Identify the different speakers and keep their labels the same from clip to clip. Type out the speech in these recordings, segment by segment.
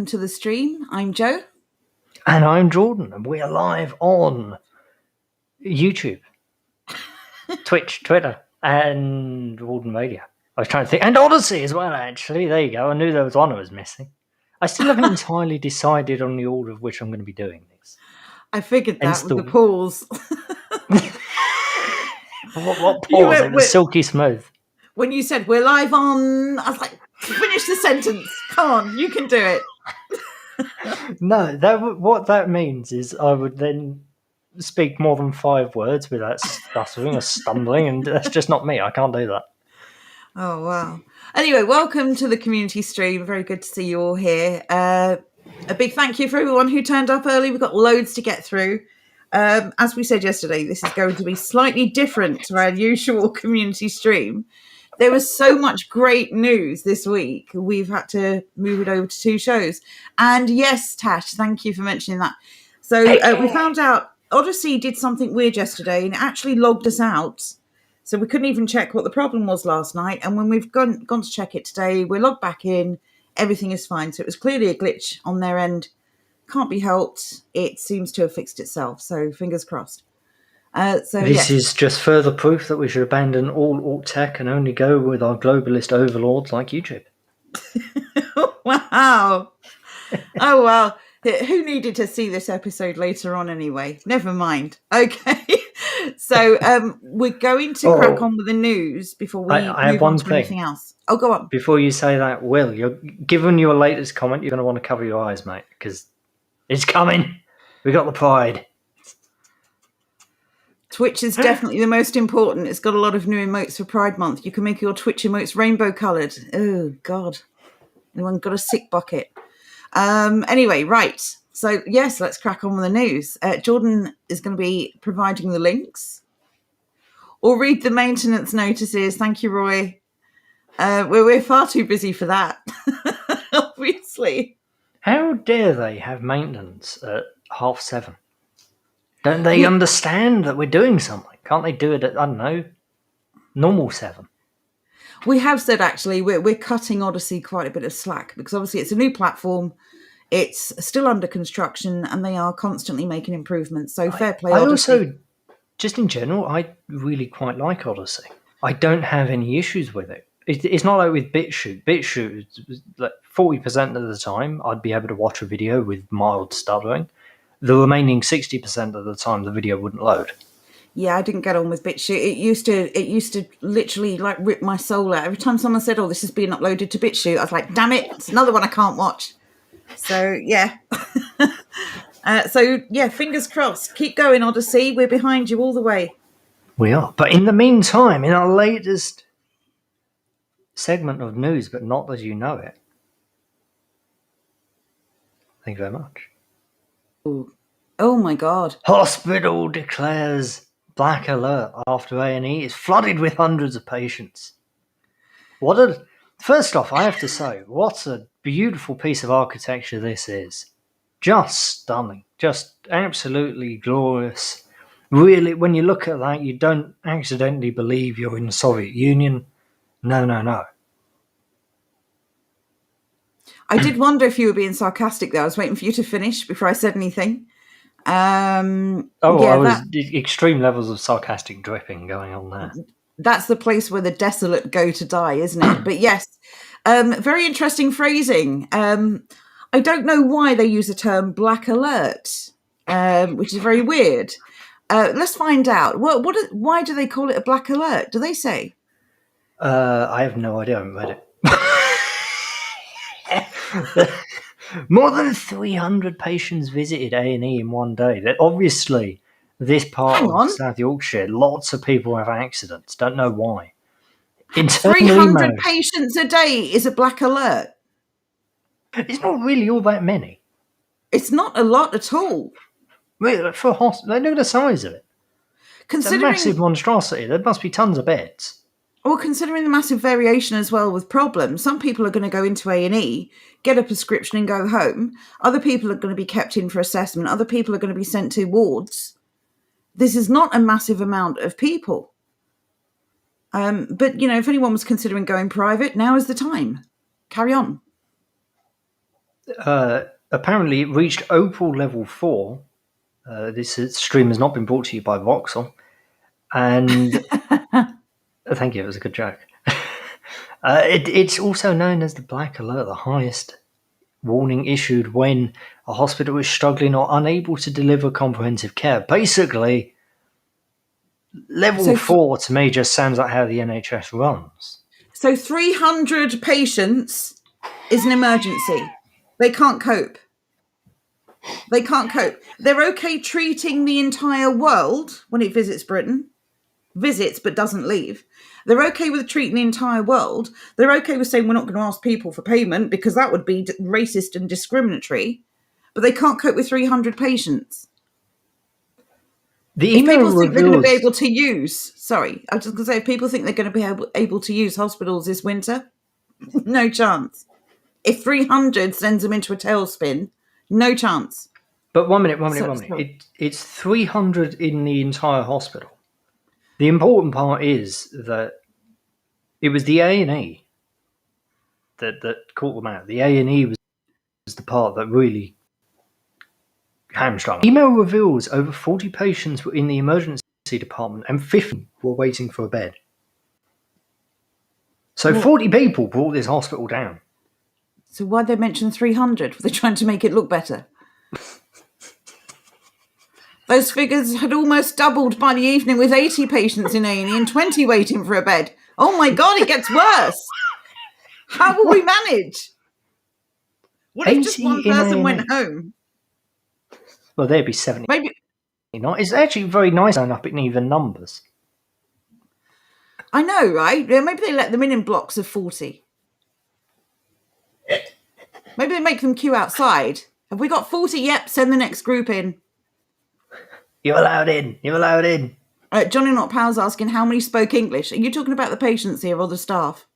Speaker 1: welcome to the stream. I'm Joe.
Speaker 2: And I'm Jordan, and we are live on YouTube, Twitch, Twitter, and Warden Radio. I was trying to think, and Odyssey as well, actually. There you go. I knew there was one I was missing. I still haven't entirely decided on the order of which I'm going to be doing this.
Speaker 1: I figured that with the pause.
Speaker 2: What pause? It was silky smooth.
Speaker 1: When you said we're live on, I was like, finish the sentence. Come on, you can do it.
Speaker 2: No, what that means is I would then speak more than 5 words without stuttering or stumbling, and that's just not me. I can't do that.
Speaker 1: Oh, wow. Anyway, welcome to the community stream. Very good to see you all here. A big thank you for everyone who turned up early. We've got loads to get through. As we said yesterday, this is going to be slightly different to our usual community stream. There was so much great news this week. We've had to move it over to 2 shows. And yes, Tash, thank you for mentioning that. So we found out Odyssey did something weird yesterday and it actually logged us out. So we couldn't even check what the problem was last night. And when we've gone to check it today, we're logged back in. Everything is fine. So it was clearly a glitch on their end. Can't be helped. It seems to have fixed itself. So fingers crossed.
Speaker 2: This is just further proof that we should abandon all alt tech and only go with our globalist overlords like YouTube.
Speaker 1: Wow. Oh, well. Who needed to see this episode later on anyway? Never mind. Okay. So we're going to crack on with the news before we move on to anything else. Oh, go on.
Speaker 2: Before you say that, Will, given your latest comment, you're going to want to cover your eyes, mate, because it's coming. We got the pride.
Speaker 1: Twitch is definitely the most important. It's got a lot of new emotes for Pride Month. You can make your Twitch emotes rainbow coloured. Oh, God. Anyone got a sick bucket? Anyway, right. So, yes, let's crack on with the news. Jordan is going to be providing the links. Or read the maintenance notices. Thank you, Roy. We're far too busy for that, obviously.
Speaker 2: How dare they have maintenance at 7:30? Don't they understand that we're doing something? Can't they do it at, I don't know, normal 7?
Speaker 1: We have said, actually, we're cutting Odyssey quite a bit of slack because obviously it's a new platform. It's still under construction and they are constantly making improvements. So fair play, Odyssey.
Speaker 2: Also, just in general, I really quite like Odyssey. I don't have any issues with it. It's not like with BitChute. BitChute, like 40% of the time, I'd be able to watch a video with mild stuttering. The remaining 60% of the time, the video wouldn't load.
Speaker 1: Yeah, I didn't get on with BitChute. It used to literally like rip my soul out. Every time someone said, "Oh, this has been uploaded to BitChute," I was like, "Damn it, it's another one I can't watch." So yeah, fingers crossed. Keep going, Odyssey. We're behind you all the way.
Speaker 2: We are. But in the meantime, in our latest segment of news, but not as you know it. Thank you very much.
Speaker 1: Oh my God.
Speaker 2: Hospital declares black alert after A&E is flooded with hundreds of patients. First off, I have to say, what a beautiful piece of architecture this is. Just stunning. Just absolutely glorious. Really, when you look at that, you don't accidentally believe you're in the Soviet Union. No.
Speaker 1: I did wonder if you were being sarcastic there. I was waiting for you to finish before I said anything.
Speaker 2: Extreme levels of sarcastic dripping going on there.
Speaker 1: That's the place where the desolate go to die, isn't it? But yes, very interesting phrasing. I don't know why they use the term black alert, which is very weird. Let's find out. Why do they call it a black alert? Do they say?
Speaker 2: I have no idea. I haven't read it. More than 300 patients visited A&E in one day. Obviously, this part of South Yorkshire, lots of people have accidents. Don't know why.
Speaker 1: 300 patients a day is a black alert.
Speaker 2: It's not really all that many.
Speaker 1: It's not a lot at all.
Speaker 2: Really, for a hospital, look at the size of it. It's a massive monstrosity. There must be tons of beds.
Speaker 1: Well, considering the massive variation as well with problems, some people are going to go into A&E, get a prescription and go home. Other people are going to be kept in for assessment. Other people are going to be sent to wards. This is not a massive amount of people. But, if anyone was considering going private, now is the time. Carry on.
Speaker 2: Apparently, it reached Opal level 4. This stream has not been brought to you by Vauxhall. And thank you, it was a good joke. It's also known as the Black Alert, the highest warning issued when a hospital is struggling or unable to deliver comprehensive care. Basically, level 4 to me just sounds like how the NHS runs.
Speaker 1: So 300 patients is an emergency. They can't cope. They can't cope. They're okay treating the entire world when it visits Britain. Visits but doesn't leave. They're okay with treating the entire world. They're okay with saying we're not going to ask people for payment because that would be racist and discriminatory. But they can't cope with 300 patients. If people think they're going to be able to use, I was just going to say, if people think they're going to be able to use hospitals this winter, no chance. If 300 sends them into a tailspin, no chance.
Speaker 2: But one minute. It's 300 in the entire hospital. The important part is that it was the A&E that caught them out. The A&E was the part that really hamstrung. Email reveals over 40 patients were in the emergency department and 50 were waiting for a bed. So 40 people brought this hospital down.
Speaker 1: So why'd they mention 300? Were they trying to make it look better? Those figures had almost doubled by the evening with 80 patients in A&E and 20 waiting for a bed. Oh my God, it gets worse. How will we manage? What if just one person went home?
Speaker 2: Well, there'd be 70.
Speaker 1: Maybe.
Speaker 2: It's actually very nice to up in even numbers.
Speaker 1: I know, right? Maybe they let them in blocks of 40. Maybe they make them queue outside. Have we got 40? Yep, send the next group in.
Speaker 2: You're allowed in.
Speaker 1: Johnny Not Powell's asking how many spoke English. Are you talking about the patients here or the staff?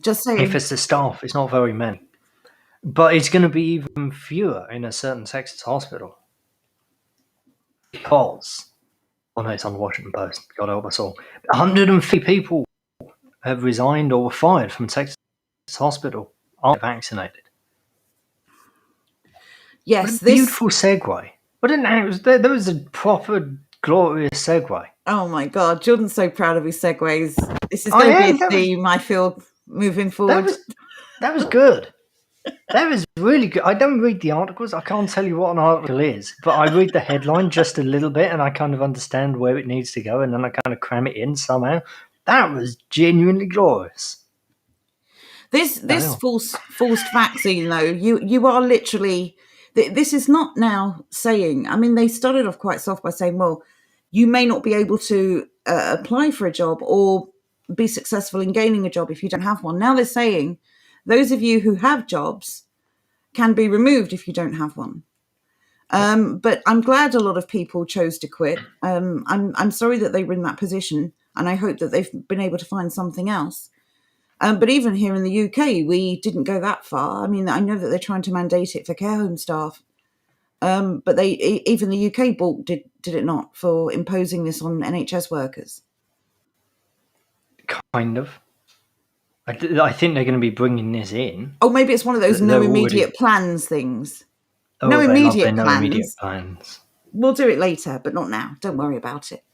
Speaker 1: Just saying.
Speaker 2: If it's the staff, it's not very many. But it's going to be even fewer in a certain Texas hospital. Because, no, it's on the Washington Post. God help us all. 150 people have resigned or were fired from Texas hospital aren't vaccinated.
Speaker 1: Yes,
Speaker 2: what a beautiful segue. There was a proper glorious segue.
Speaker 1: Oh my God, Jordan's so proud of his segues. This is going to be a theme, I feel, moving forward.
Speaker 2: That was good. That was really good. I don't read the articles. I can't tell you what an article is, but I read the headline just a little bit and I kind of understand where it needs to go and then I kind of cram it in somehow. That was genuinely glorious.
Speaker 1: This forced vaccine, though, you are literally... This is not now saying... I mean, they started off quite soft by saying, well, you may not be able to apply for a job or be successful in gaining a job if you don't have one. Now they're saying those of you who have jobs can be removed if you don't have one. But I'm glad a lot of people chose to quit. I'm sorry that they were in that position, and I hope that they've been able to find something else. But even here in the UK, we didn't go that far. I mean, I know that they're trying to mandate it for care home staff. But even the UK did it not for imposing this on NHS workers.
Speaker 2: Kind of. I think they're going to be bringing this in.
Speaker 1: Oh, maybe it's one of those no immediate plans things.
Speaker 2: Oh, no immediate plans.
Speaker 1: We'll do it later, but not now. Don't worry about it.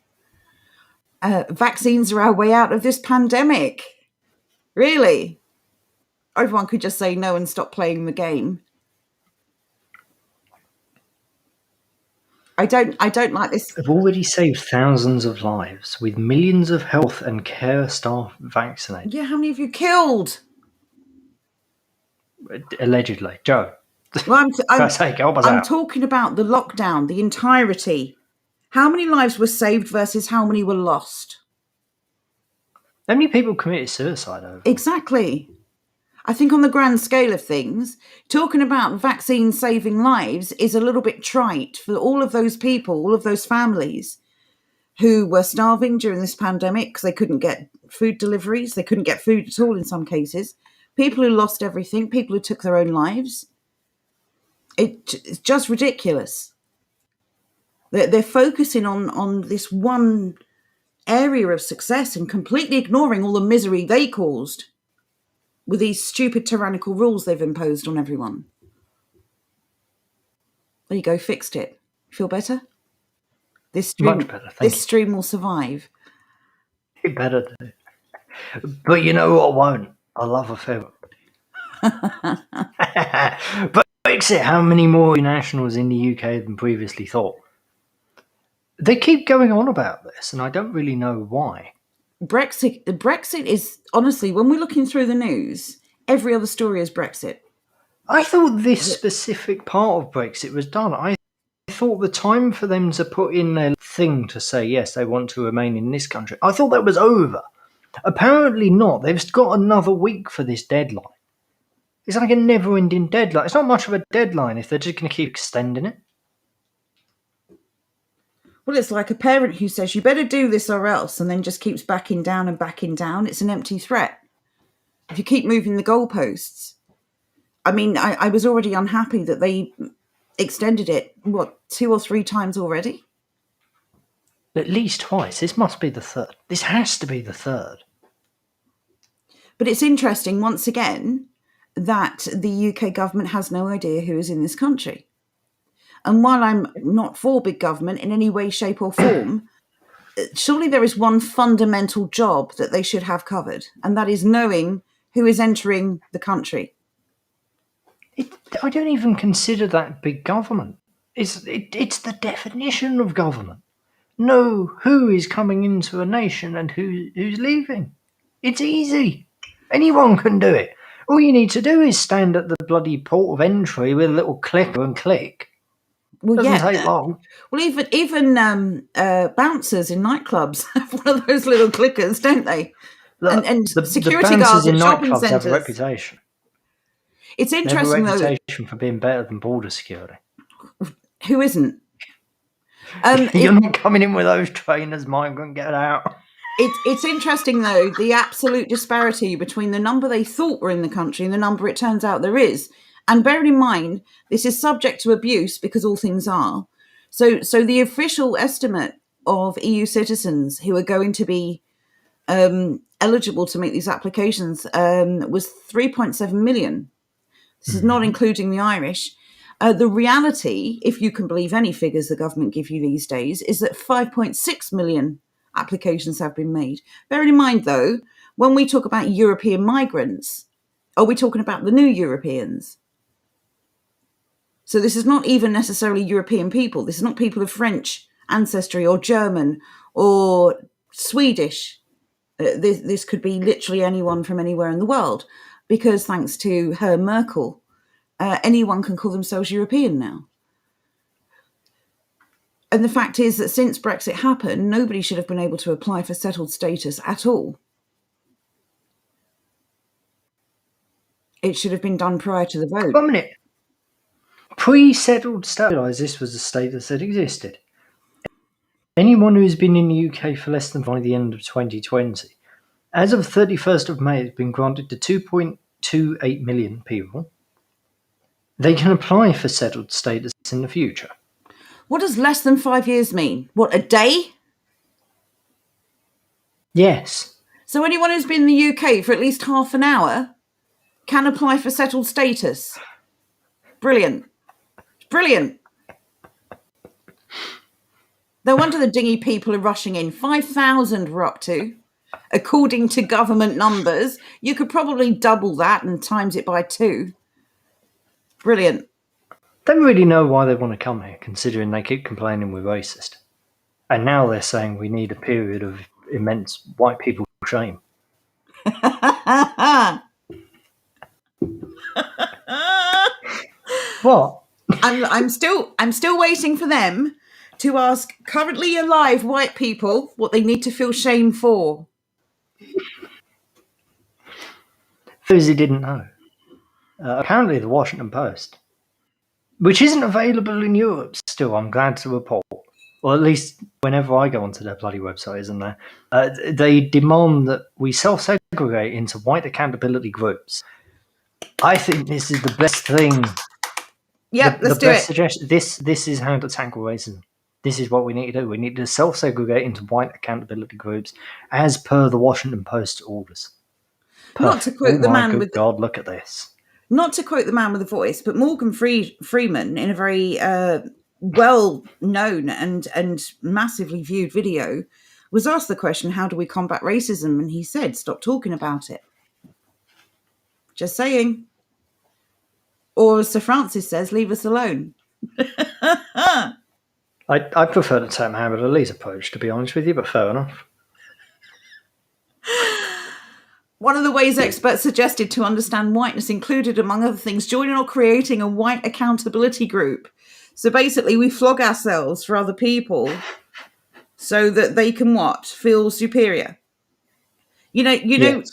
Speaker 1: Vaccines are our way out of this pandemic. Really? Everyone could just say no and stop playing the game. I don't like this.
Speaker 2: They've already saved thousands of lives with millions of health and care staff vaccinated.
Speaker 1: Yeah, how many have you killed?
Speaker 2: Allegedly. Joe.
Speaker 1: Well, I'm
Speaker 2: out.
Speaker 1: talking about the lockdown, the entirety. How many lives were saved versus how many were lost?
Speaker 2: How many people committed suicide over?
Speaker 1: Exactly. I think on the grand scale of things, talking about vaccines saving lives is a little bit trite for all of those people, all of those families who were starving during this pandemic because they couldn't get food deliveries. They couldn't get food at all in some cases. People who lost everything, people who took their own lives. It's just ridiculous. They're focusing on this one area of success and completely ignoring all the misery they caused. with these stupid tyrannical rules they've imposed on everyone. There you go, fixed it. Feel better? This stream,
Speaker 2: Much better, thank
Speaker 1: this stream will survive.
Speaker 2: you. Better do. But you know what won't? I love a film. But Brexit, how many more nationals in the UK than previously thought? They keep going on about this, and I don't really know why.
Speaker 1: Brexit is, honestly, when we're looking through the news, every other story is Brexit.
Speaker 2: I thought this specific part of Brexit was done. I thought the time for them to put in their thing to say, yes, they want to remain in this country, I thought that was over. Apparently not. They've got another week for this deadline. It's like a never-ending deadline. It's not much of a deadline if they're just going to keep extending it.
Speaker 1: Well, it's like a parent who says, you better do this or else, and then just keeps backing down and backing down. It's an empty threat. If you keep moving the goalposts. I mean, I was already unhappy that they extended it, 2 or 3 times already?
Speaker 2: At least twice. This must be the third. This has to be the third.
Speaker 1: But it's interesting, once again, that the UK government has no idea who is in this country. And while I'm not for big government in any way, shape or form, surely there is one fundamental job that they should have covered, and that is knowing who is entering the country.
Speaker 2: I don't even consider that big government. It's the definition of government. Know who is coming into a nation and who's leaving. It's easy. Anyone can do it. All you need to do is stand at the bloody port of entry with a little clicker and click.
Speaker 1: Well,
Speaker 2: Doesn't take long.
Speaker 1: Well, even bouncers in nightclubs have one of those little clickers, don't they?
Speaker 2: Look,
Speaker 1: and
Speaker 2: the
Speaker 1: security
Speaker 2: bouncers
Speaker 1: guards
Speaker 2: in
Speaker 1: at shopping
Speaker 2: nightclubs have a
Speaker 1: centres.
Speaker 2: reputation.
Speaker 1: It's
Speaker 2: They have a
Speaker 1: interesting,
Speaker 2: reputation for being better than border security.
Speaker 1: Who isn't?
Speaker 2: You're not coming in with those trainers, migrant, get out.
Speaker 1: It's interesting, though, the absolute disparity between the number they thought were in the country and the number it turns out there is. And bearing in mind, this is subject to abuse because all things are. So the official estimate of EU citizens who are going to be eligible to make these applications was 3.7 million. This is not including the Irish. The reality, if you can believe any figures the government give you these days, is that 5.6 million applications have been made. Bearing in mind, though, when we talk about European migrants, are we talking about the new Europeans? So this is not even necessarily European people. This is not people of French ancestry or German or Swedish. This could be literally anyone from anywhere in the world, because thanks to her Merkel, anyone can call themselves European now. And the fact is that since Brexit happened, nobody should have been able to apply for settled status at all. It should have been done prior to the vote.
Speaker 2: 1 minute. Pre-settled status, this was the status that existed. Anyone who has been in the UK for less than by the end of 2020, as of 31st of May, has been granted to 2.28 million people. They can apply for settled status in the future.
Speaker 1: What does less than 5 years mean? What, a day?
Speaker 2: Yes.
Speaker 1: So anyone who's been in the UK for at least half an hour can apply for settled status. Brilliant. Brilliant. No wonder the dingy people are rushing in. 5,000 we're up to, according to government numbers. You could probably double that and times it by 2. Brilliant.
Speaker 2: Don't really know why they want to come here, considering they keep complaining we're racist. And now they're saying we need a period of immense white people shame. What?
Speaker 1: I'm still waiting for them to ask currently alive white people what they need to feel shame for.
Speaker 2: For those who didn't know, apparently the Washington Post, which isn't available in Europe still, I'm glad to report, or at least whenever I go onto their bloody website, isn't there? They demand that we self-segregate into white accountability groups. I think this is the best thing.
Speaker 1: Yep, let's do it.
Speaker 2: Suggestion. This is how to tackle racism. This is what we need to do. We need to self-segregate into white accountability groups as per the Washington Post orders.
Speaker 1: not to quote the man with
Speaker 2: God, look at this.
Speaker 1: Not to quote the man with the voice, but Morgan Freeman, in a very well-known and massively viewed video, was asked the question, how do we combat racism? And he said, stop talking about it. Just saying. Or as Sir Francis says, leave us alone.
Speaker 2: I prefer the term Muhammad Ali's approach, to be honest with you, but fair enough.
Speaker 1: One of the ways experts suggested to understand whiteness included, among other things, joining or creating a white accountability group. So basically, we flog ourselves for other people so that they can what? Feel superior.
Speaker 2: Yes.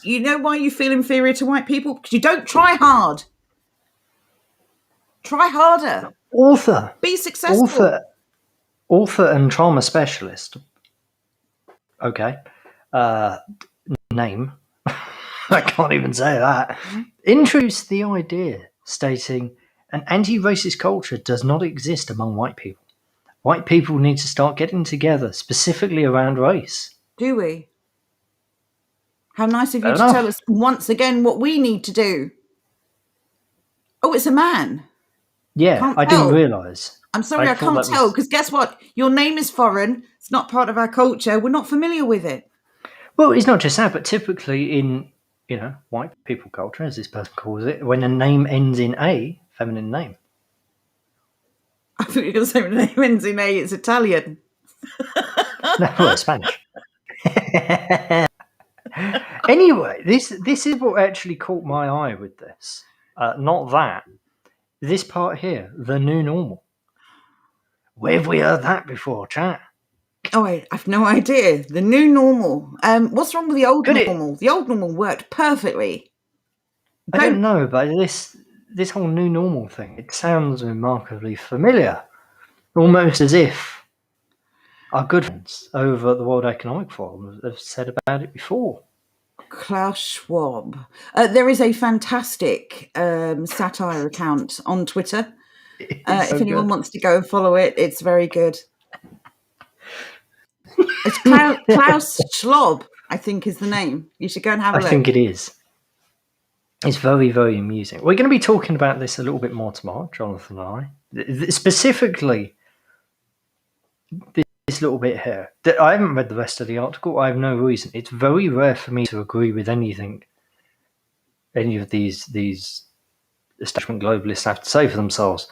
Speaker 1: You know why you feel inferior to white people? Because you don't try hard. Try harder.
Speaker 2: Author.
Speaker 1: Be successful.
Speaker 2: Author and trauma specialist. Okay. Name. I can't even say that. Introduced the idea, stating an anti-racist culture does not exist among white people. White people need to start getting together, specifically around race.
Speaker 1: Do we? How nice of you to tell us once again what we need to do. Oh, it's a man.
Speaker 2: Yeah, I didn't realise.
Speaker 1: I'm sorry, I can't tell, because guess what? Your name is foreign. It's not part of our culture. We're not familiar with it.
Speaker 2: Well, it's not just that, but typically in, white people culture, as this person calls it, when a name ends in A, feminine name.
Speaker 1: I thought you were going to say when a name ends in A, it's Italian.
Speaker 2: No, it's Spanish. Anyway, this is what actually caught my eye with this. Not that. This part here, the new normal. Where have we heard that before, chat?
Speaker 1: Oh, wait, I've no idea. The new normal. What's wrong with the old normal? The old normal worked perfectly.
Speaker 2: I don't know, but this whole new normal thing, it sounds remarkably familiar. Almost as if our good friends over at the World Economic Forum have said about it before.
Speaker 1: Klaus Schwab. There is a fantastic satire account on Twitter. If anyone wants to go and follow it, it's very good. It's Klaus Schwab, I think is the name. You should go and have a look.
Speaker 2: I think it is. It's very, very amusing. We're going to be talking about this a little bit more tomorrow, Jonathan and I. Specifically, this little bit here. I haven't read the rest of the article. I have no reason. It's very rare for me to agree with anything any of these establishment globalists have to say for themselves.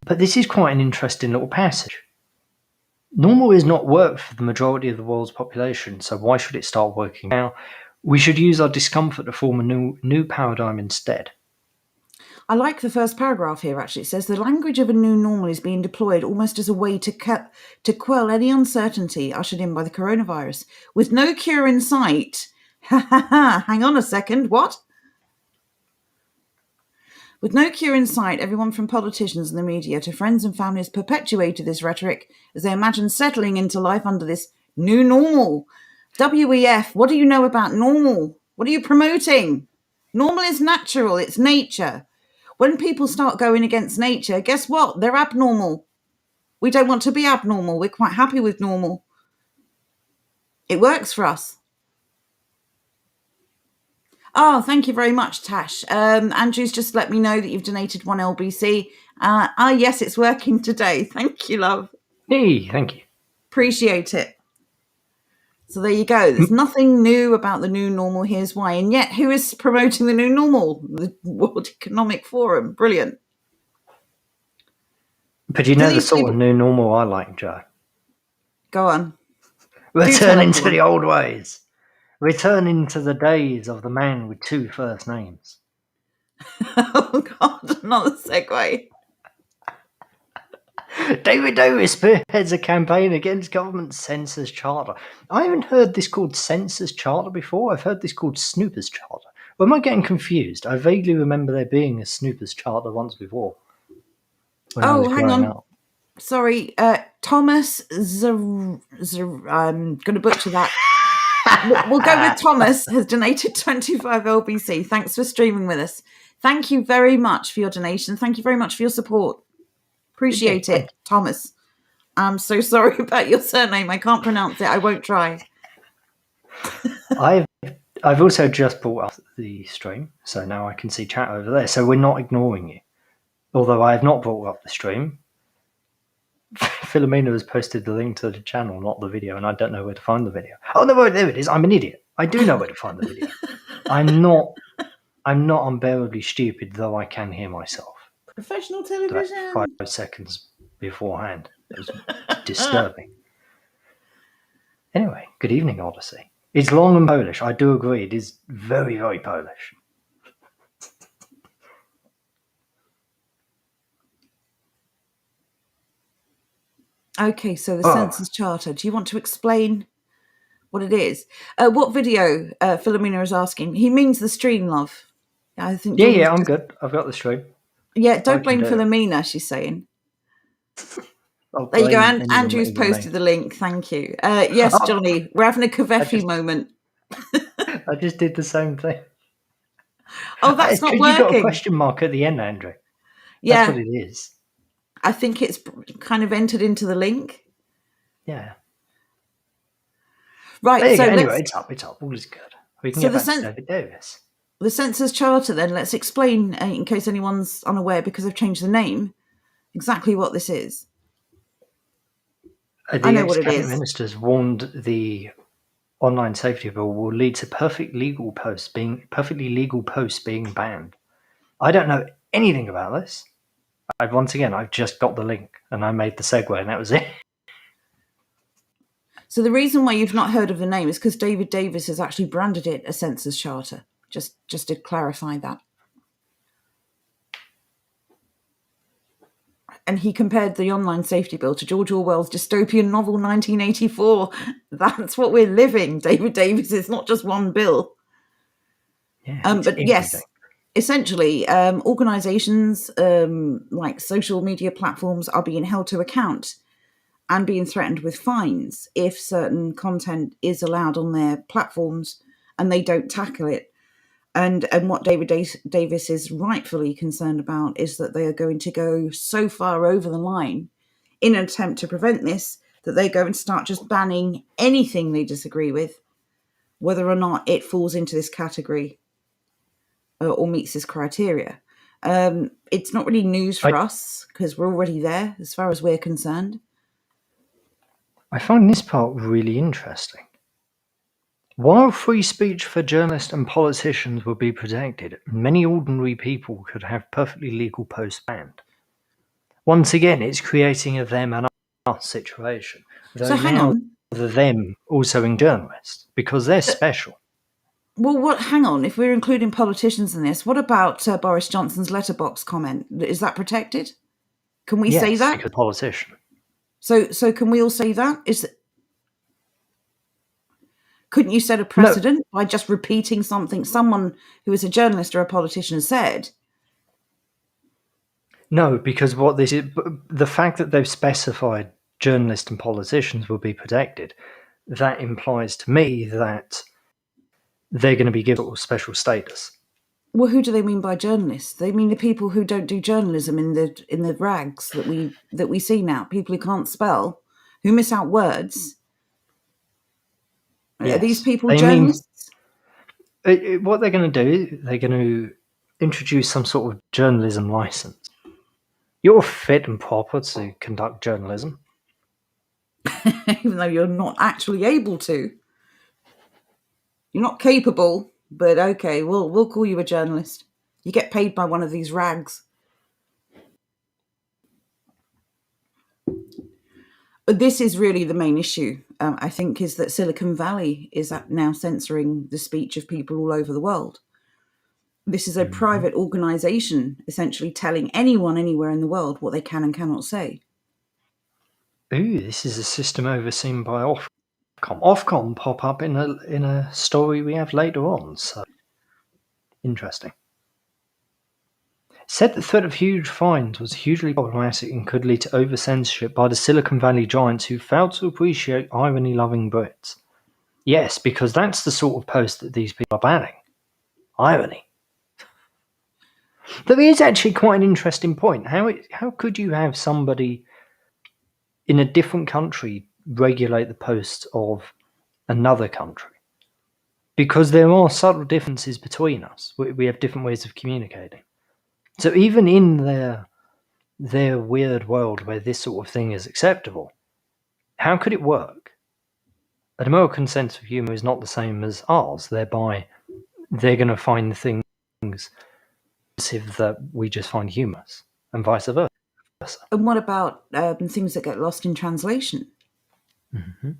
Speaker 2: But this is quite an interesting little passage. Normal is not work for the majority of the world's population, so why should it start working now? We should use our discomfort to form a new paradigm instead.
Speaker 1: I like the first paragraph here, actually. It says, the language of a new normal is being deployed almost as a way to quell any uncertainty ushered in by the coronavirus. With no cure in sight. Hang on a second, what? With no cure in sight, everyone from politicians and the media to friends and family has perpetuated this rhetoric as they imagine settling into life under this new normal. WEF, what do you know about normal? What are you promoting? Normal is natural, it's nature. When people start going against nature, guess what? They're abnormal. We don't want to be abnormal. We're quite happy with normal. It works for us. Oh, thank you very much, Tash. Andrew's just let me know that you've donated 1 LBC. Yes, it's working today. Thank you, love.
Speaker 2: Hey, thank you.
Speaker 1: Appreciate it. So there you go. There's nothing new about the new normal. Here's why. And yet, who is promoting the new normal? The World Economic Forum. Brilliant.
Speaker 2: But you know the sort of new normal I like, Joe?
Speaker 1: Go on.
Speaker 2: Returning to the old ways. Returning to the days of the man with 2 first names.
Speaker 1: Oh, God, another segue.
Speaker 2: David Davis spearheads a campaign against government censors charter. I haven't heard this called censors charter before. I've heard this called snoopers charter. Or am I getting confused? I vaguely remember there being a snoopers charter once before.
Speaker 1: Oh, hang on. Up. Sorry, Thomas I'm going to butcher that. We'll go with Thomas, has donated 25 LBC. Thanks for streaming with us. Thank you very much for your donation. Thank you very much for your support. Appreciate it, Thomas. I'm so sorry about your surname. I can't pronounce it. I won't try.
Speaker 2: I've I've also just brought up the stream, so now I can see chat over there. So we're not ignoring you. Although I have not brought up the stream. Philomena has posted the link to the channel, not the video, and I don't know where to find the video. Oh no, there it is. I'm an idiot. I do know where to find the video. I'm not unbearably stupid, though I can hear myself.
Speaker 1: Professional television.
Speaker 2: 5 seconds beforehand. It was disturbing. Anyway, good evening, Odyssey. It's long and Polish. I do agree. It is very, very Polish.
Speaker 1: Okay, so the Census Charter. Do you want to explain what it is? What video Philomena is asking? He means the stream, love. I think.
Speaker 2: Yeah, I'm good. I've got the stream.
Speaker 1: Yeah, don't blame Philomena, she's saying. There you go. Andrew's posted the link. Thank you. Yes, Johnny, we're having a Kaveffi moment.
Speaker 2: I just did the same thing.
Speaker 1: Oh, that's not working.
Speaker 2: You got a question mark at the end, Andrew.
Speaker 1: Yeah.
Speaker 2: That's what it is.
Speaker 1: I think it's kind of entered into the link.
Speaker 2: Yeah.
Speaker 1: Right. So
Speaker 2: anyway, it's up. All is good. We can get back to David Davis.
Speaker 1: The Census Charter, then, let's explain, in case anyone's unaware, because they've changed the name, exactly what this is.
Speaker 2: I know what it is. Ministers warned the online safety bill will lead to perfectly legal posts being banned. I don't know anything about this. I've just got the link and I made the segue and that was it.
Speaker 1: So the reason why you've not heard of the name is because David Davis has actually branded it a Census Charter. Just to clarify that. And he compared the online safety bill to George Orwell's dystopian novel 1984. That's what we're living, David Davis. It's not just one bill.
Speaker 2: Yeah,
Speaker 1: but everything. Yes, essentially, organisations like social media platforms are being held to account and being threatened with fines if certain content is allowed on their platforms and they don't tackle it. And what David Davis is rightfully concerned about is that they are going to go so far over the line in an attempt to prevent this that they go and start just banning anything they disagree with, whether or not it falls into this category or meets this criteria. It's not really news for us because we're already there as far as we're concerned.
Speaker 2: I find this part really interesting. While free speech for journalists and politicians would be protected, many ordinary people could have perfectly legal posts banned. Once again, it's creating a them and us situation.
Speaker 1: So hang on.
Speaker 2: The them also in journalists, because they're special.
Speaker 1: Well, hang on. If we're including politicians in this, what about Boris Johnson's letterbox comment? Is that protected? Can we say that?
Speaker 2: Yes, because politician.
Speaker 1: So can we all say that? Couldn't you set a precedent by just repeating something someone who is a journalist or a politician said?
Speaker 2: No, because what this is, the fact that they've specified journalists and politicians will be protected, that implies to me that they're going to be given special status.
Speaker 1: Well, who do they mean by journalists? They mean the people who don't do journalism in the rags that we see now. People who can't spell, who miss out words. Yes. Are these people journalists?
Speaker 2: What they're going to do, they're going to introduce some sort of journalism license. You're fit and proper to conduct journalism.
Speaker 1: Even though you're not actually able to. You're not capable, but okay, we'll call you a journalist. You get paid by one of these rags. But this is really the main issue, I think, is that Silicon Valley is now censoring the speech of people all over the world. This is a private organisation essentially telling anyone anywhere in the world what they can and cannot say.
Speaker 2: Ooh, this is a system overseen by Ofcom. Ofcom pop up in a story we have later on, so interesting. Said the threat of huge fines was hugely problematic and could lead to over-censorship by the Silicon Valley giants who failed to appreciate irony-loving Brits. Yes, because that's the sort of post that these people are banning. Irony. There is actually quite an interesting point. How could you have somebody in a different country regulate the posts of another country? Because there are subtle differences between us. We have different ways of communicating. So even in their weird world where this sort of thing is acceptable, how could it work? An American sense of humour is not the same as ours, thereby they're going to find things that we just find humorous, and vice versa.
Speaker 1: And what about things that get lost in translation?
Speaker 2: Mm-hmm.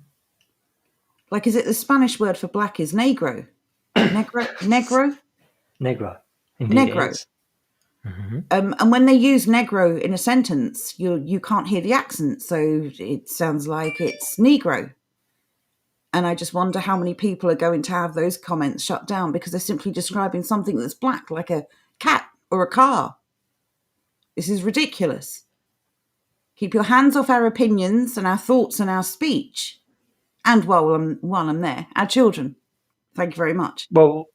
Speaker 1: Like, is it the Spanish word for black is negro? Negro?
Speaker 2: Negro. Indeed
Speaker 1: Negro.
Speaker 2: it is. Mm-hmm.
Speaker 1: And when they use negro in a sentence, you can't hear the accent, so it sounds like it's negro. And I just wonder how many people are going to have those comments shut down because they're simply describing something that's black, like a cat or a car. This is ridiculous. Keep your hands off our opinions and our thoughts and our speech. And while I'm there, our children. Thank you very much.
Speaker 2: Well,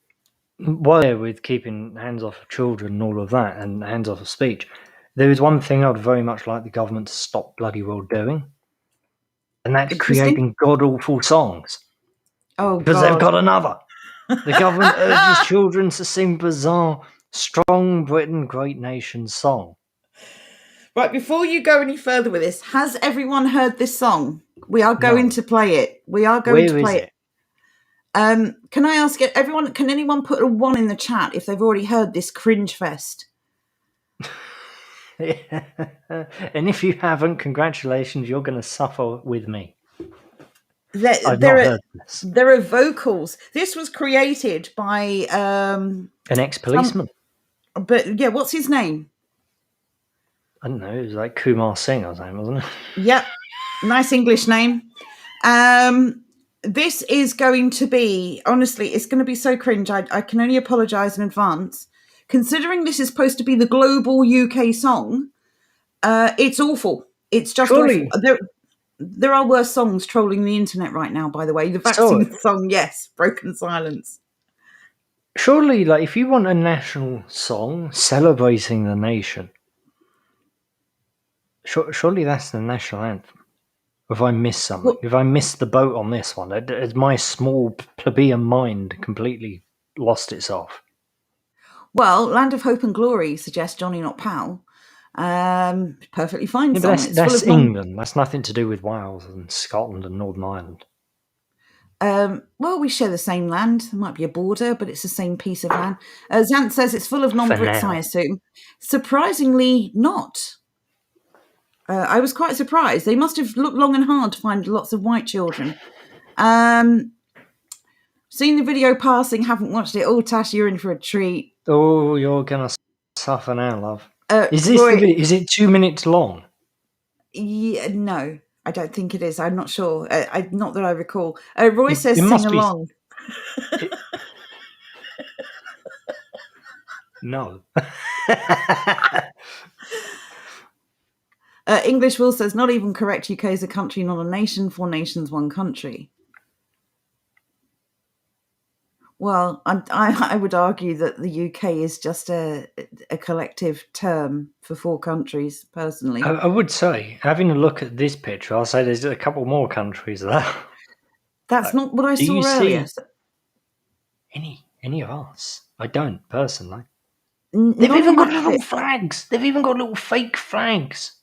Speaker 2: while with keeping hands off of children and all of that, and hands off of speech, there is one thing I'd very much like the government to stop bloody well doing, and that's creating god-awful songs.
Speaker 1: Oh,
Speaker 2: because they've got another. The government urges children to sing bizarre "Strong Britain, Great Nation" song.
Speaker 1: Right, before you go any further with this, has everyone heard this song? We are going to play it.
Speaker 2: Where is it?
Speaker 1: Can I ask everyone, can anyone put a 1 in the chat if they've already heard this cringe fest?
Speaker 2: And if you haven't, congratulations, you're going to suffer with me.
Speaker 1: I've not heard this. There are vocals. This was created by
Speaker 2: an ex-policeman.
Speaker 1: But yeah, what's his name?
Speaker 2: I don't know. It was like Kumar Singh or something, wasn't it?
Speaker 1: Yep, nice English name. This is going to be, honestly, it's going to be so cringe. I can only apologise in advance. Considering this is supposed to be the global UK song, it's awful. It's just awful. There are worse songs trolling the internet right now, by the way. The vaccine song, yes. Broken Silence.
Speaker 2: Surely, like, if you want a national song celebrating the nation, surely that's the national anthem. If I miss something, if I missed the boat on this one, has my small plebeian mind completely lost itself?
Speaker 1: Well, Land of Hope and Glory suggests Johnny Not Pal. Perfectly fine song.
Speaker 2: That's England. That's nothing to do with Wales and Scotland and Northern Ireland.
Speaker 1: Well, we share the same land. There might be a border, but it's the same piece of land. Zant says it's full of non-Brits, I assume. Surprisingly not. I was quite surprised. They must have looked long and hard to find lots of white children. Seen the video passing, haven't watched it. Oh, Tash, you're in for a treat.
Speaker 2: Oh, you're going to suffer now, love. Is this the video? Is it 2 minutes long?
Speaker 1: Yeah, no, I don't think it is. I'm not sure. Not that I recall. Roy says sing along.
Speaker 2: No.
Speaker 1: English Will says, not even correct. UK is a country, not a nation. 4 nations, 1 country. Well, I would argue that the UK is just a collective term for 4 countries, personally.
Speaker 2: I would say, having a look at this picture, I'll say there's a couple more countries there.
Speaker 1: That's not what I saw earlier.
Speaker 2: Any of us? I don't, personally. They've even got little flags. They've even got little fake flags.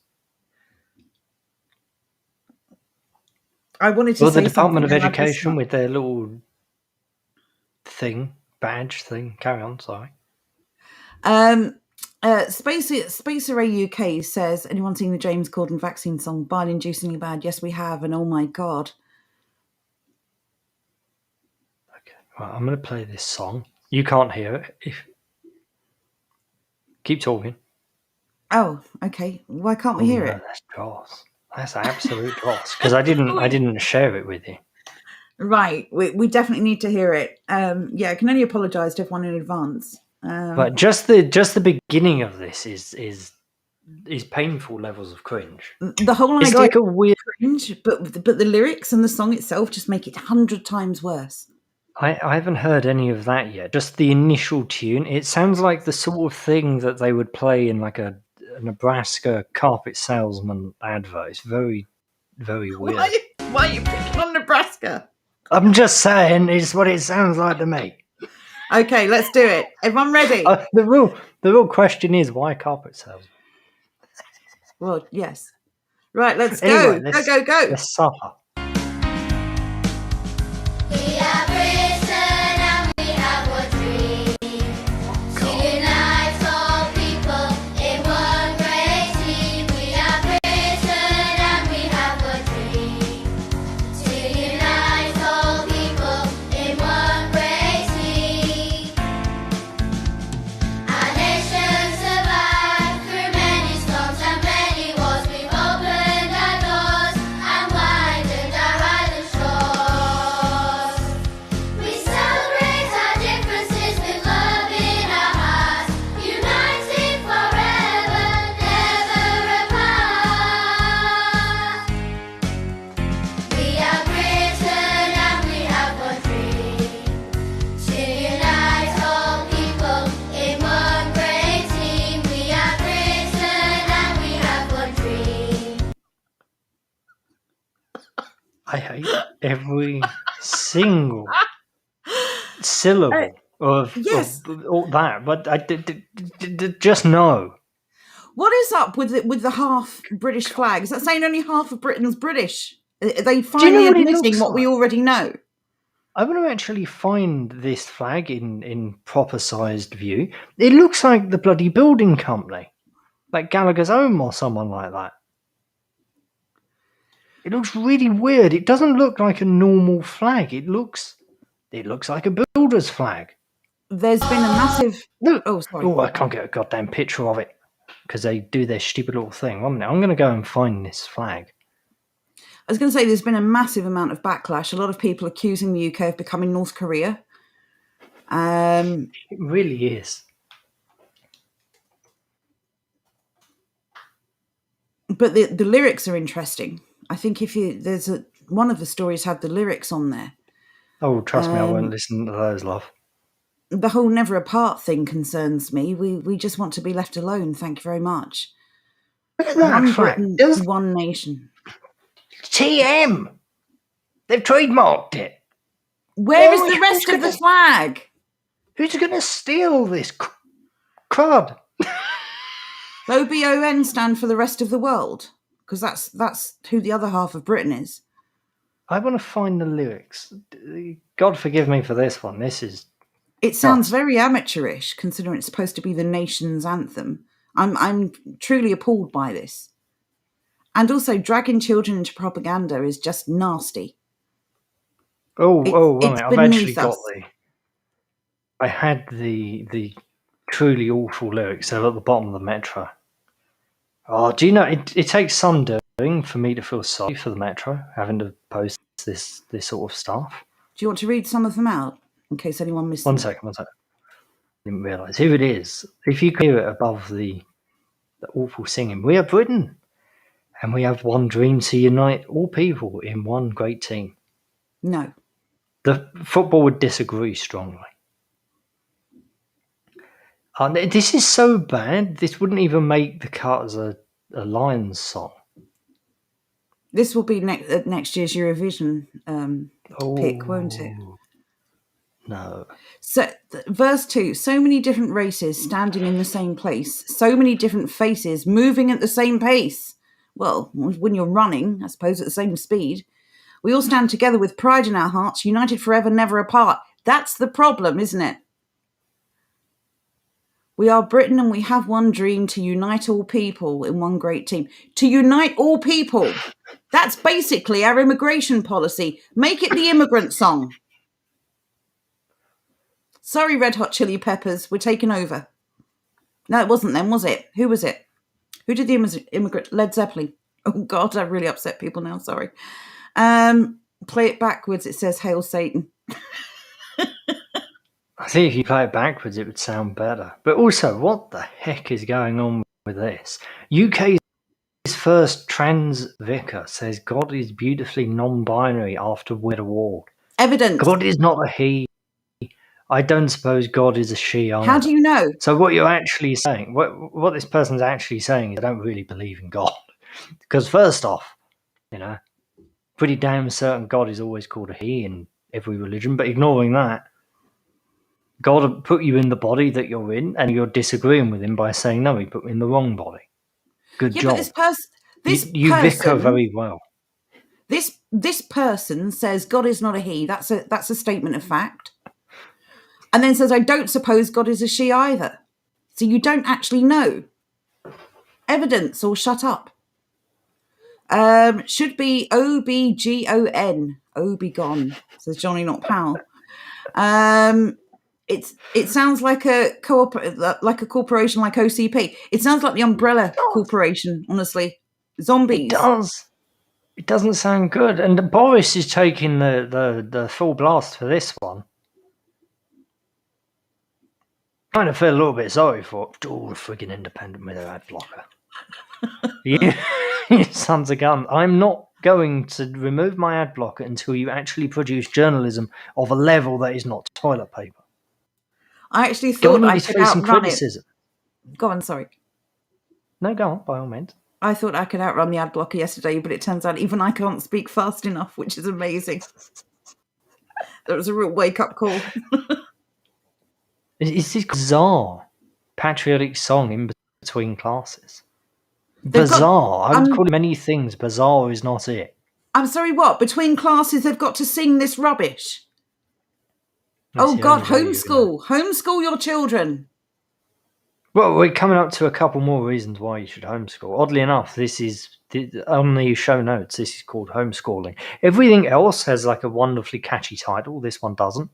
Speaker 1: I wanted to say
Speaker 2: the Department of Education with their little badge thing. Carry on, sorry.
Speaker 1: Space Array UK says, anyone seen the James Corden vaccine song, bile-inducingly bad? Yes, we have, and oh my God.
Speaker 2: Okay, well, I'm going to play this song. You can't hear it. Keep talking.
Speaker 1: Oh, okay. Why can't we hear it?
Speaker 2: That's dross. That's absolute dross. Because I didn't share it with you. Right,
Speaker 1: we definitely need to hear it. Yeah, I can only apologise to everyone in advance.
Speaker 2: But just the beginning of this is painful levels of cringe.
Speaker 1: The whole idea, it's like a weird cringe, but the lyrics and the song itself just make it 100 times worse.
Speaker 2: I haven't heard any of that yet. Just the initial tune. It sounds like the sort of thing that they would play in like a Nebraska carpet salesman advert. It's very, very weird.
Speaker 1: Why are you picking on Nebraska?
Speaker 2: I'm just saying, it's what it sounds like to me.
Speaker 1: Okay, let's do it. Everyone ready?
Speaker 2: The real question is, why carpet sales?
Speaker 1: Well, yes. Right, let's
Speaker 2: Anyway,
Speaker 1: go. Go.
Speaker 2: let's suffer.
Speaker 3: We are Britain and we have a dream to unite all people in one great team. We are Britain and we have a dream to unite all people in one great team. Our nation survived through many storms and many wars. We've opened our doors and widened our Highland shores. We celebrate our differences with love in our hearts, united forever, never apart. We are Britain and we have one dream to unite all people in one great team. We are Britain and we have one dream.
Speaker 2: I hate every single syllable
Speaker 1: yes.
Speaker 2: of all that, but just no.
Speaker 1: What is up with the half British flag? Is that saying only half of Britain's British? Are they finally
Speaker 2: what it
Speaker 1: admitting
Speaker 2: looks
Speaker 1: what we
Speaker 2: like?
Speaker 1: already know?
Speaker 2: I want to actually find this flag in proper sized view. It looks like the bloody building company, like Gallagher's Home or someone like that. It looks really weird. It doesn't look like a normal flag. It looks like a builder's flag.
Speaker 1: There's been a massive.
Speaker 2: Look.
Speaker 1: Oh, sorry.
Speaker 2: Oh, I can't get a goddamn picture of it because they do their stupid little thing. 1 minute. I'm going to go and find this flag.
Speaker 1: I was going to say there's been a massive amount of backlash. A lot of people accusing the UK of becoming North Korea.
Speaker 2: It really is.
Speaker 1: But the lyrics are interesting. I think one of the stories had the lyrics on there.
Speaker 2: Oh, trust me, I won't listen to those, love.
Speaker 1: The whole never apart thing concerns me. We just want to be left alone. Thank you very much.
Speaker 2: Look at that
Speaker 1: One
Speaker 2: flag.
Speaker 1: Britain, one nation.
Speaker 2: TM. They've trademarked it.
Speaker 1: Where is the rest of the flag?
Speaker 2: Who's going to steal this crud?
Speaker 1: OBON stand for the rest of the world, because that's who the other half of Britain is.
Speaker 2: I want to find the lyrics. God forgive me for this one.
Speaker 1: It sounds very amateurish, considering it's supposed to be the nation's anthem. I'm truly appalled by this. And also, dragging children into propaganda is just nasty.
Speaker 2: Right. I've actually got
Speaker 1: us.
Speaker 2: I had the truly awful lyrics. They're at the bottom of the Metro. Oh, do you know, it takes some doing for me to feel sorry for the Metro, having to post this sort of stuff.
Speaker 1: Do you want to read some of them out, in case anyone missed
Speaker 2: One
Speaker 1: them?
Speaker 2: second. I didn't realise who it is. If you can hear it above the awful singing, we are Britain, and we have one dream to unite all people in one great team.
Speaker 1: No.
Speaker 2: The football would disagree strongly. This is so bad, this wouldn't even make the cut as a Lions song.
Speaker 1: This will be next year's Eurovision pick, won't it?
Speaker 2: No.
Speaker 1: So, verse 2, so many different races standing in the same place, so many different faces moving at the same pace. Well, when you're running, I suppose at the same speed. We all stand together with pride in our hearts, united forever, never apart. That's the problem, isn't it? We are Britain and we have one dream to unite all people in one great team. To unite all people. That's basically our immigration policy. Make it the immigrant song. Sorry, Red Hot Chili Peppers, we're taking over. No, it wasn't them, was it? Who was it? Who did the immigrant? Led Zeppelin. Oh, God, I've really upset people now, sorry. Play it backwards, it says, Hail Satan.
Speaker 2: I think if you play it backwards, it would sound better. But also, what the heck is going on with this? UK's first trans vicar says God is beautifully non-binary after WRT.
Speaker 1: Evidence.
Speaker 2: God is not a he. I don't suppose God is a she either.
Speaker 1: How do you know?
Speaker 2: So what you're actually saying, what this person's actually saying is I don't really believe in God. Because first off, pretty damn certain God is always called a he in every religion, but ignoring that, God put you in the body that you're in, and you're disagreeing with him by saying, no, he put me in the wrong body. Good
Speaker 1: Yeah,
Speaker 2: job.
Speaker 1: but
Speaker 2: You vicar very well.
Speaker 1: This person says God is not a he. That's a statement of fact. And then says, I don't suppose God is a she either. So you don't actually know. Evidence or shut up. Should be OBGON. Obegone, says Johnny, not Powell. It sounds like a corporation like OCP. It sounds like the Umbrella Corporation, honestly. Zombies.
Speaker 2: It does. It doesn't sound good. And Boris is taking the full blast for this one. Kind of feel a little bit sorry for all the frigging independent with their ad blocker. You sons of gun. I'm not going to remove my ad blocker until you actually produce journalism of a level that is not toilet paper.
Speaker 1: I actually thought
Speaker 2: Government
Speaker 1: I
Speaker 2: is
Speaker 1: could
Speaker 2: facing
Speaker 1: outrun
Speaker 2: criticism.
Speaker 1: it. Go on, sorry.
Speaker 2: No, go on, by all means.
Speaker 1: I thought I could outrun the ad blocker yesterday, but it turns out even I can't speak fast enough, which is amazing. That was a real wake-up call.
Speaker 2: It's this bizarre patriotic song in between classes. Bizarre. I would call it many things. Bizarre is not it.
Speaker 1: I'm sorry, what? Between classes, they've got to sing this rubbish. Oh, God, homeschool. Homeschool your children.
Speaker 2: Well, we're coming up to a couple more reasons why you should homeschool. Oddly enough, this is on the show notes. This is called homeschooling. Everything else has like a wonderfully catchy title. This one doesn't.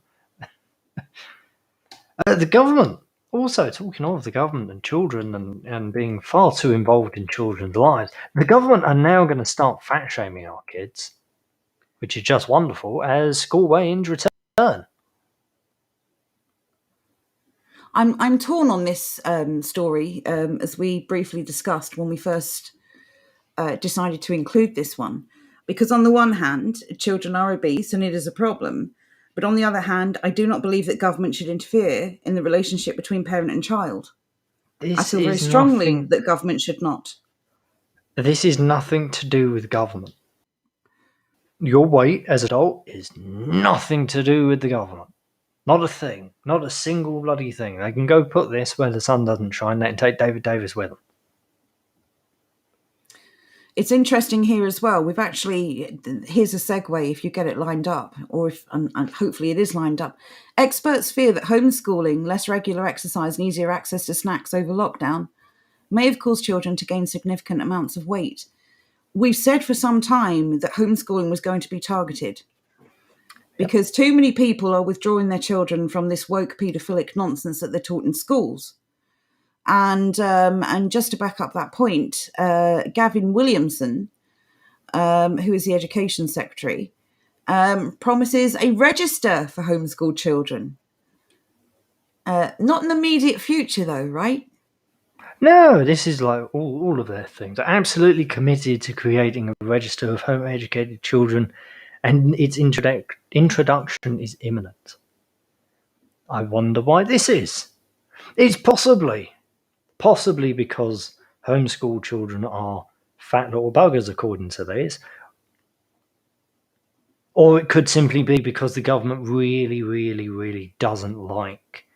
Speaker 2: The government, also talking of the government and children and being far too involved in children's lives, the government are now going to start fat shaming our kids, which is just wonderful, as school weigh-ins return.
Speaker 1: I'm torn on this story, as we briefly discussed when we first decided to include this one, because on the one hand, children are obese and it is a problem, but on the other hand, I do not believe that government should interfere in the relationship between parent and child. I feel very strongly that government should not.
Speaker 2: This is nothing to do with government. Your weight as an adult is nothing to do with the government. Not a thing. Not a single bloody thing. They can go put this where the sun doesn't shine. They can take David Davis with them.
Speaker 1: It's interesting here as well. We've actually, here's a segue if you get it lined up, or if, and hopefully it is lined up. Experts fear that homeschooling, less regular exercise and easier access to snacks over lockdown may have caused children to gain significant amounts of weight. We've said for some time that homeschooling was going to be targeted because too many people are withdrawing their children from this woke paedophilic nonsense that they're taught in schools. And just to back up that point, Gavin Williamson, who is the Education Secretary, promises a register for homeschooled children. Not in the immediate future, though, right?
Speaker 2: No, this is like all of their things. They're absolutely committed to creating a register of home-educated children, and its introduction is imminent. I wonder why this is. It's possibly because homeschool children are fat little buggers, according to this. Or it could simply be because the government really, really, really doesn't like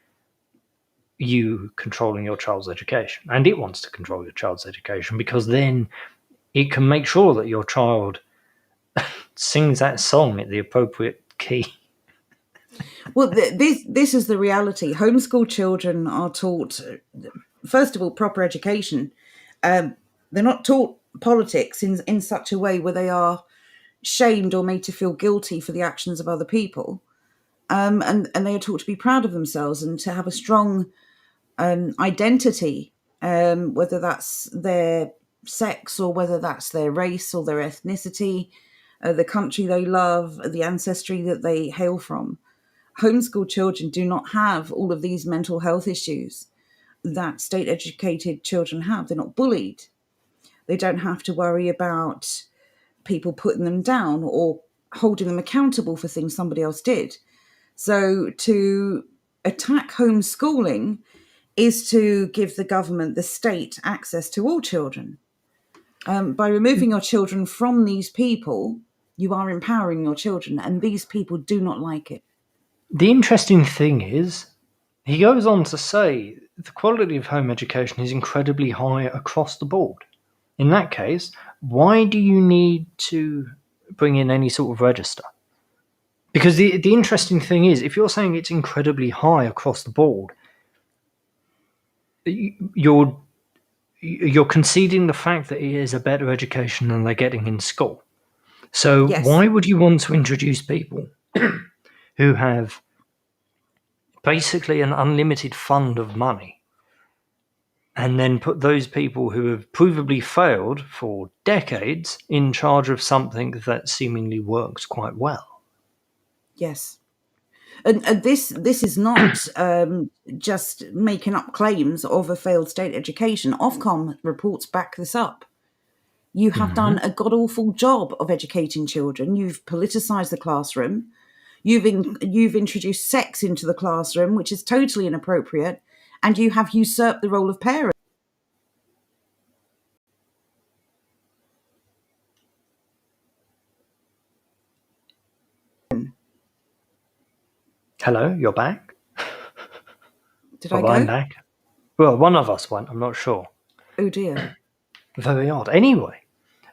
Speaker 2: you controlling your child's education. And it wants to control your child's education because then it can make sure that your child sings that song at the appropriate key.
Speaker 1: Well, this is the reality. Homeschool children are taught, first of all, proper education. They're not taught politics in such a way where they are shamed or made to feel guilty for the actions of other people. And they are taught to be proud of themselves and to have a strong identity, whether that's their sex or whether that's their race or their ethnicity, the country they love, the ancestry that they hail from. Homeschool children do not have all of these mental health issues that state-educated children have. They're not bullied. They don't have to worry about people putting them down or holding them accountable for things somebody else did. So to attack homeschooling is to give the government, the state, access to all children. By removing your children from these people, You are empowering your children, and these people do not like it.
Speaker 2: The interesting thing is, he goes on to say the quality of home education is incredibly high across the board. In that case, why do you need to bring in any sort of register? Because the interesting thing is, if you're saying it's incredibly high across the board, you're conceding the fact that it is a better education than they're getting in school. So
Speaker 1: Yes.
Speaker 2: why would you want to introduce people who have basically an unlimited fund of money and then put those people who have provably failed for decades in charge of something that seemingly works quite well?
Speaker 1: Yes. And this is not just making up claims of a failed state education. Ofcom reports back this up. You have done a god-awful job of educating children. You've politicised the classroom. You've introduced sex into the classroom, which is totally inappropriate, and you have usurped the role of parent.
Speaker 2: Hello, you're back?
Speaker 1: Did I
Speaker 2: Well, I'm
Speaker 1: go?
Speaker 2: back. Well, one of us went, I'm not sure.
Speaker 1: Oh dear.
Speaker 2: Very odd. Anyway,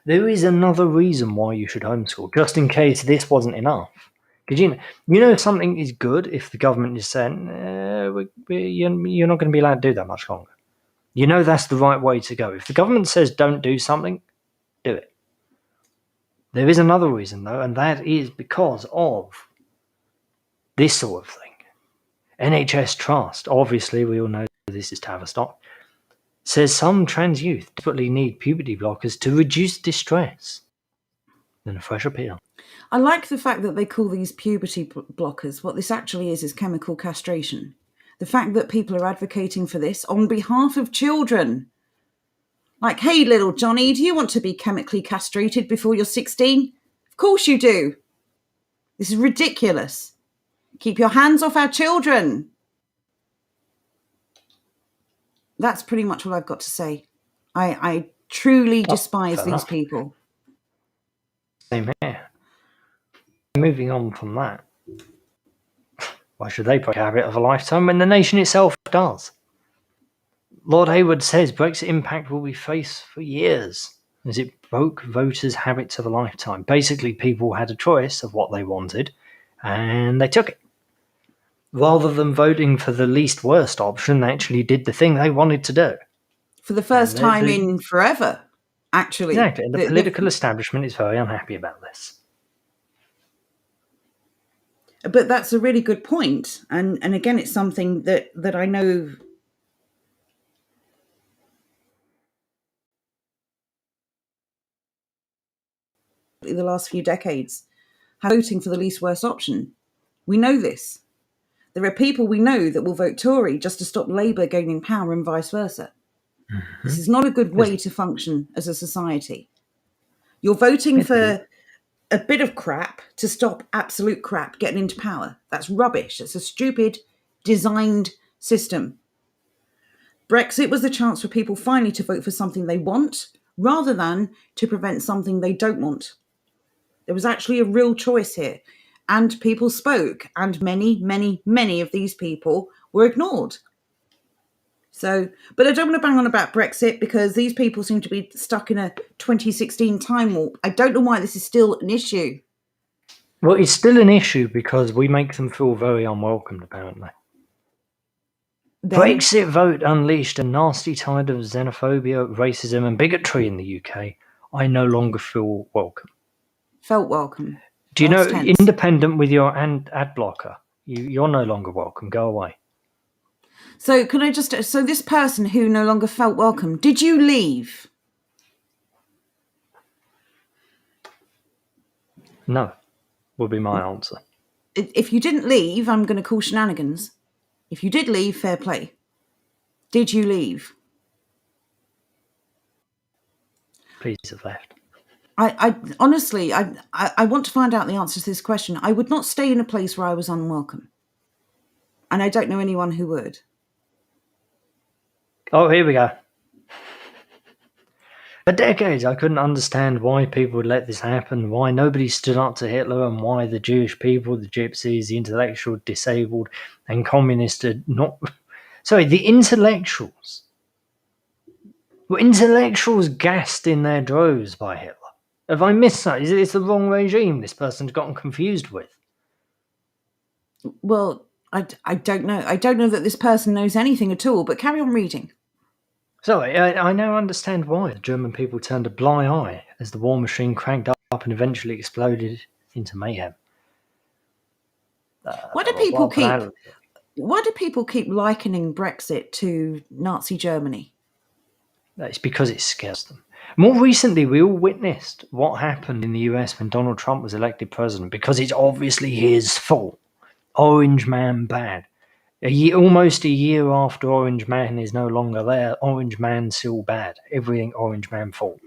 Speaker 2: there is another reason why you should homeschool, just in case this wasn't enough. Because you know something is good if the government is saying, you're not going to be allowed to do that much longer. You know that's the right way to go. If the government says don't do something, do it. There is another reason, though, and that is because of this sort of thing. NHS Trust, obviously we all know this is Tavistock, says some trans youth desperately need puberty blockers to reduce distress. Then a fresh appeal.
Speaker 1: I like the fact that they call these puberty blockers. What this actually is chemical castration. The fact that people are advocating for this on behalf of children. Like, hey, little Johnny, do you want to be chemically castrated before you're 16? Of course you do. This is ridiculous. Keep your hands off our children. That's pretty much what I've got to say. I truly despise
Speaker 2: fair
Speaker 1: these
Speaker 2: enough.
Speaker 1: people.
Speaker 2: Same here. Moving on from that, why should they break a habit of a lifetime when the nation itself does? Lord Hayward says Brexit impact will be faced for years as it broke voters' habits of a lifetime. Basically, people had a choice of what they wanted and they took it. Rather than voting for the least worst option, they actually did the thing they wanted to do.
Speaker 1: For the first time in forever, actually.
Speaker 2: Exactly, and the political establishment is very unhappy about this.
Speaker 1: But that's a really good point. And again, it's something that I know in the last few decades, voting for the least worst option. We know this. There are people we know that will vote Tory just to stop Labour gaining power and vice versa. Mm-hmm. This is not a good way to function as a society. You're voting for a bit of crap to stop absolute crap getting into power. That's rubbish. It's a stupid, designed system. Brexit was the chance for people finally to vote for something they want rather than to prevent something they don't want. There was actually a real choice here. And people spoke, and many, many, many of these people were ignored. So, but I don't want to bang on about Brexit because these people seem to be stuck in a 2016 time warp. I don't know why this is still an issue.
Speaker 2: Well, it's still an issue because we make them feel very unwelcomed, apparently. Brexit vote unleashed a nasty tide of xenophobia, racism and bigotry in the UK. I no longer feel welcome.
Speaker 1: Felt welcome.
Speaker 2: Do you know, independent with your ad blocker, you're no longer welcome. Go away.
Speaker 1: So can I just, so this person who no longer felt welcome, did you leave?
Speaker 2: No, would be my answer.
Speaker 1: If you didn't leave, I'm going to call shenanigans. If you did leave, fair play. Did you leave?
Speaker 2: Please have left.
Speaker 1: I honestly, I want to find out the answer to this question. I would not stay in a place where I was unwelcome. And I don't know anyone who would.
Speaker 2: Oh, here we go. For decades, I couldn't understand why people would let this happen, why nobody stood up to Hitler, and why the Jewish people, the gypsies, the intellectual, disabled, and communists are not... Sorry, the intellectuals. Were intellectuals gassed in their droves by Hitler? Have I missed that? Is it the wrong regime this person's gotten confused with?
Speaker 1: Well, I don't know. I don't know that this person knows anything at all, but carry on reading.
Speaker 2: Sorry, I now understand why the German people turned a blind eye as the war machine cranked up and eventually exploded into mayhem.
Speaker 1: Why do people keep likening Brexit to Nazi Germany?
Speaker 2: It's because it scares them. More recently, we all witnessed what happened in the US when Donald Trump was elected president, because it's obviously his fault. Orange Man bad. Almost a year after Orange Man is no longer there, Orange Man still bad. Everything Orange Man fault.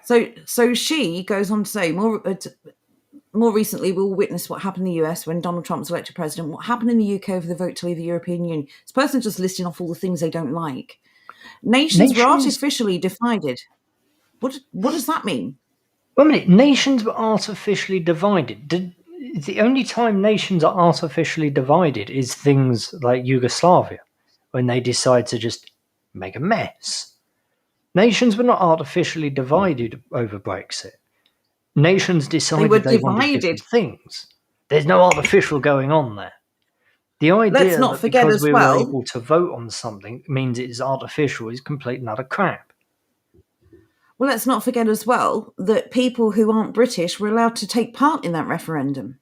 Speaker 1: So she goes on to say, more recently, we'll witness what happened in the US when Donald Trump was elected president, what happened in the UK over the vote to leave the European Union. This person's just listing off all the things they don't like. Nations were artificially divided. What does that mean?
Speaker 2: Wait a minute, nations were artificially divided. The only time nations are artificially divided is things like Yugoslavia, when they decide to just make a mess. Nations were not artificially divided over Brexit. Nations decided they wanted different things. There's no artificial going on there. The idea that because we were able to vote on something means it is artificial is complete and utter crap.
Speaker 1: Well, let's not forget as well that people who aren't British were allowed to take part in that referendum.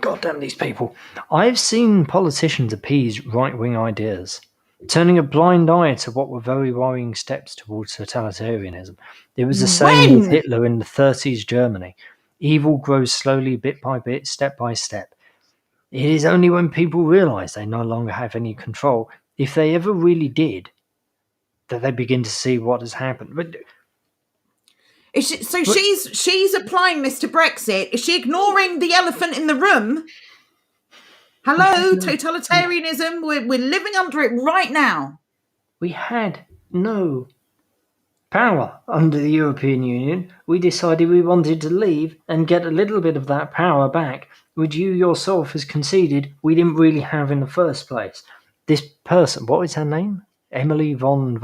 Speaker 2: God damn these people. I've seen politicians appease right-wing ideas, turning a blind eye to what were very worrying steps towards totalitarianism. It was the same with Hitler in the 30s Germany. Evil grows slowly, bit by bit, step by step. It is only when people realise they no longer have any control, if they ever really did, that they begin to see what has happened. But
Speaker 1: she's applying this to Brexit. Is she ignoring the elephant in the room? Hello, totalitarianism. We're living under it right now.
Speaker 2: We had no power under the European Union. We decided we wanted to leave and get a little bit of that power back, which you yourself has conceded we didn't really have in the first place. This person, what is her name? Emily von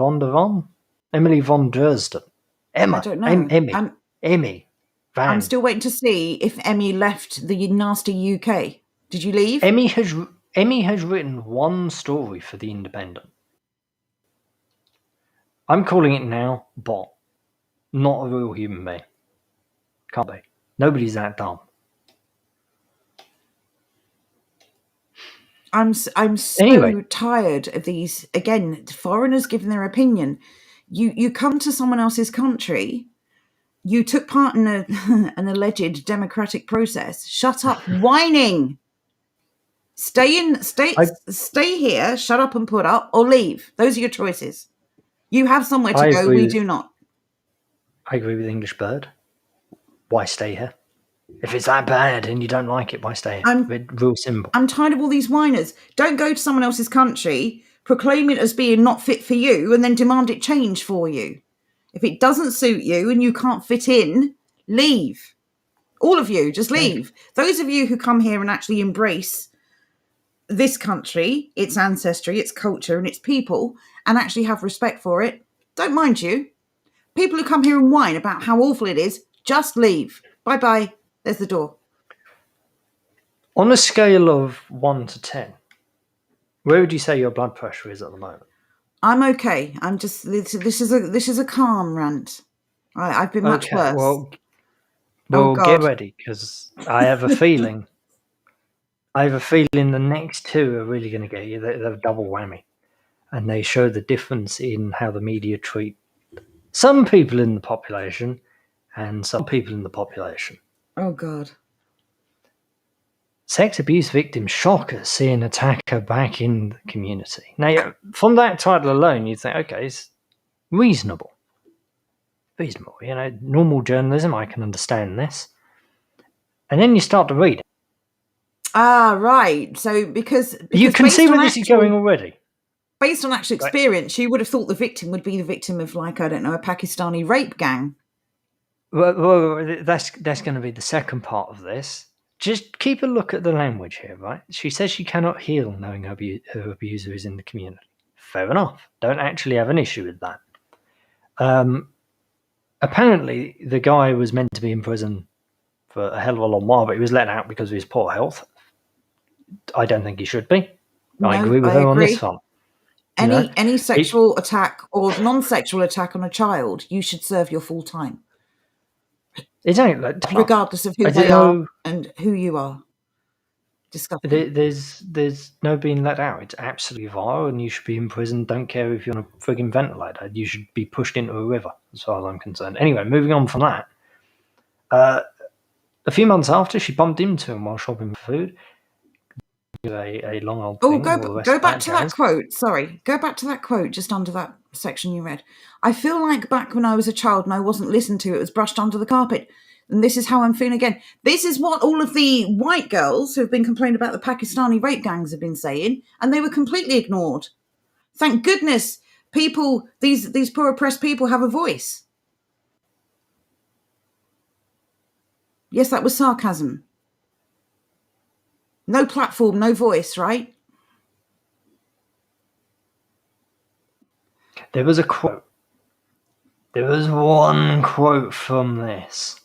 Speaker 2: Dresden. Emma.
Speaker 1: I don't know.
Speaker 2: Emmy.
Speaker 1: I'm still waiting to see if Emmy left the nasty UK. Did you leave?
Speaker 2: Emmy has written one story for The Independent. I'm calling it now bot. Not a real human being. Can't be. Nobody's that dumb.
Speaker 1: I'm so tired of these, again, foreigners giving their opinion. You come to someone else's country, you took part in an alleged democratic process. Shut up whining. Stay here, shut up and put up, or leave. Those are your choices. You have somewhere to go, we do not.
Speaker 2: I agree with English Bird. Why stay here? If it's that bad and you don't like it, why stay here? Real simple.
Speaker 1: I'm tired of all these whiners. Don't go to someone else's country, proclaim it as being not fit for you, and then demand it change for you. If it doesn't suit you and you can't fit in, leave. All of you, just leave. Those of you who come here and actually embrace this country, its ancestry, its culture, and its people, and actually have respect for it, don't mind you. People who come here and whine about how awful it is, just leave. Bye-bye. There's the door.
Speaker 2: On a scale of 1 to 10, where would you say your blood pressure is at the moment?
Speaker 1: I'm okay. I'm just this is a calm rant. I've been much worse.
Speaker 2: Well, get ready, because I have a feeling. The next two are really going to get you. They're a double whammy, and they show the difference in how the media treat some people in the population and some people in the population.
Speaker 1: Oh God.
Speaker 2: Sex abuse victim shock at seeing attacker back in the community. Now, from that title alone, you'd think, okay, it's reasonable. Reasonable, normal journalism, I can understand this. And then you start to read it.
Speaker 1: Ah, right. So because
Speaker 2: You can
Speaker 1: based
Speaker 2: see where
Speaker 1: on
Speaker 2: this is
Speaker 1: actual-
Speaker 2: going already.
Speaker 1: Based on actual
Speaker 2: Right.
Speaker 1: experience, you would have thought the victim would be the victim of, like, I don't know, a Pakistani rape gang.
Speaker 2: Well, that's going to be the second part of this. Just keep a look at the language here, right? She says she cannot heal knowing her abuser is in the community. Fair enough. Don't actually have an issue with that. Apparently, the guy was meant to be in prison for a hell of a long while, but he was let out because of his poor health. I don't think he should be.
Speaker 1: No,
Speaker 2: I agree with her on this one.
Speaker 1: Any sexual attack or non-sexual attack on a child, you should serve your full time,
Speaker 2: Exactly.
Speaker 1: regardless of who
Speaker 2: I
Speaker 1: they
Speaker 2: don't
Speaker 1: are
Speaker 2: know.
Speaker 1: and who you are. Disgusting.
Speaker 2: There's no being let out. It's absolutely vile, and you should be in prison. Don't care if you're on a frigging ventilator. You should be pushed into a river, as far as I'm concerned. Anyway, moving on from that. A few months after, she bumped into him while shopping for food. A long old
Speaker 1: Oh,
Speaker 2: thing. and all the rest
Speaker 1: go
Speaker 2: of
Speaker 1: back to that
Speaker 2: jazz.
Speaker 1: quote. Sorry, go back to that quote just under that section you read. I feel like back when I was a child and I wasn't listened to, it was brushed under the carpet. And this is how I'm feeling again. This is what all of the white girls who have been complaining about the Pakistani rape gangs have been saying, and they were completely ignored. Thank goodness people, these poor oppressed people, have a voice. Yes, that was sarcasm. No platform, no voice, right?
Speaker 2: There was a quote. There was one quote from this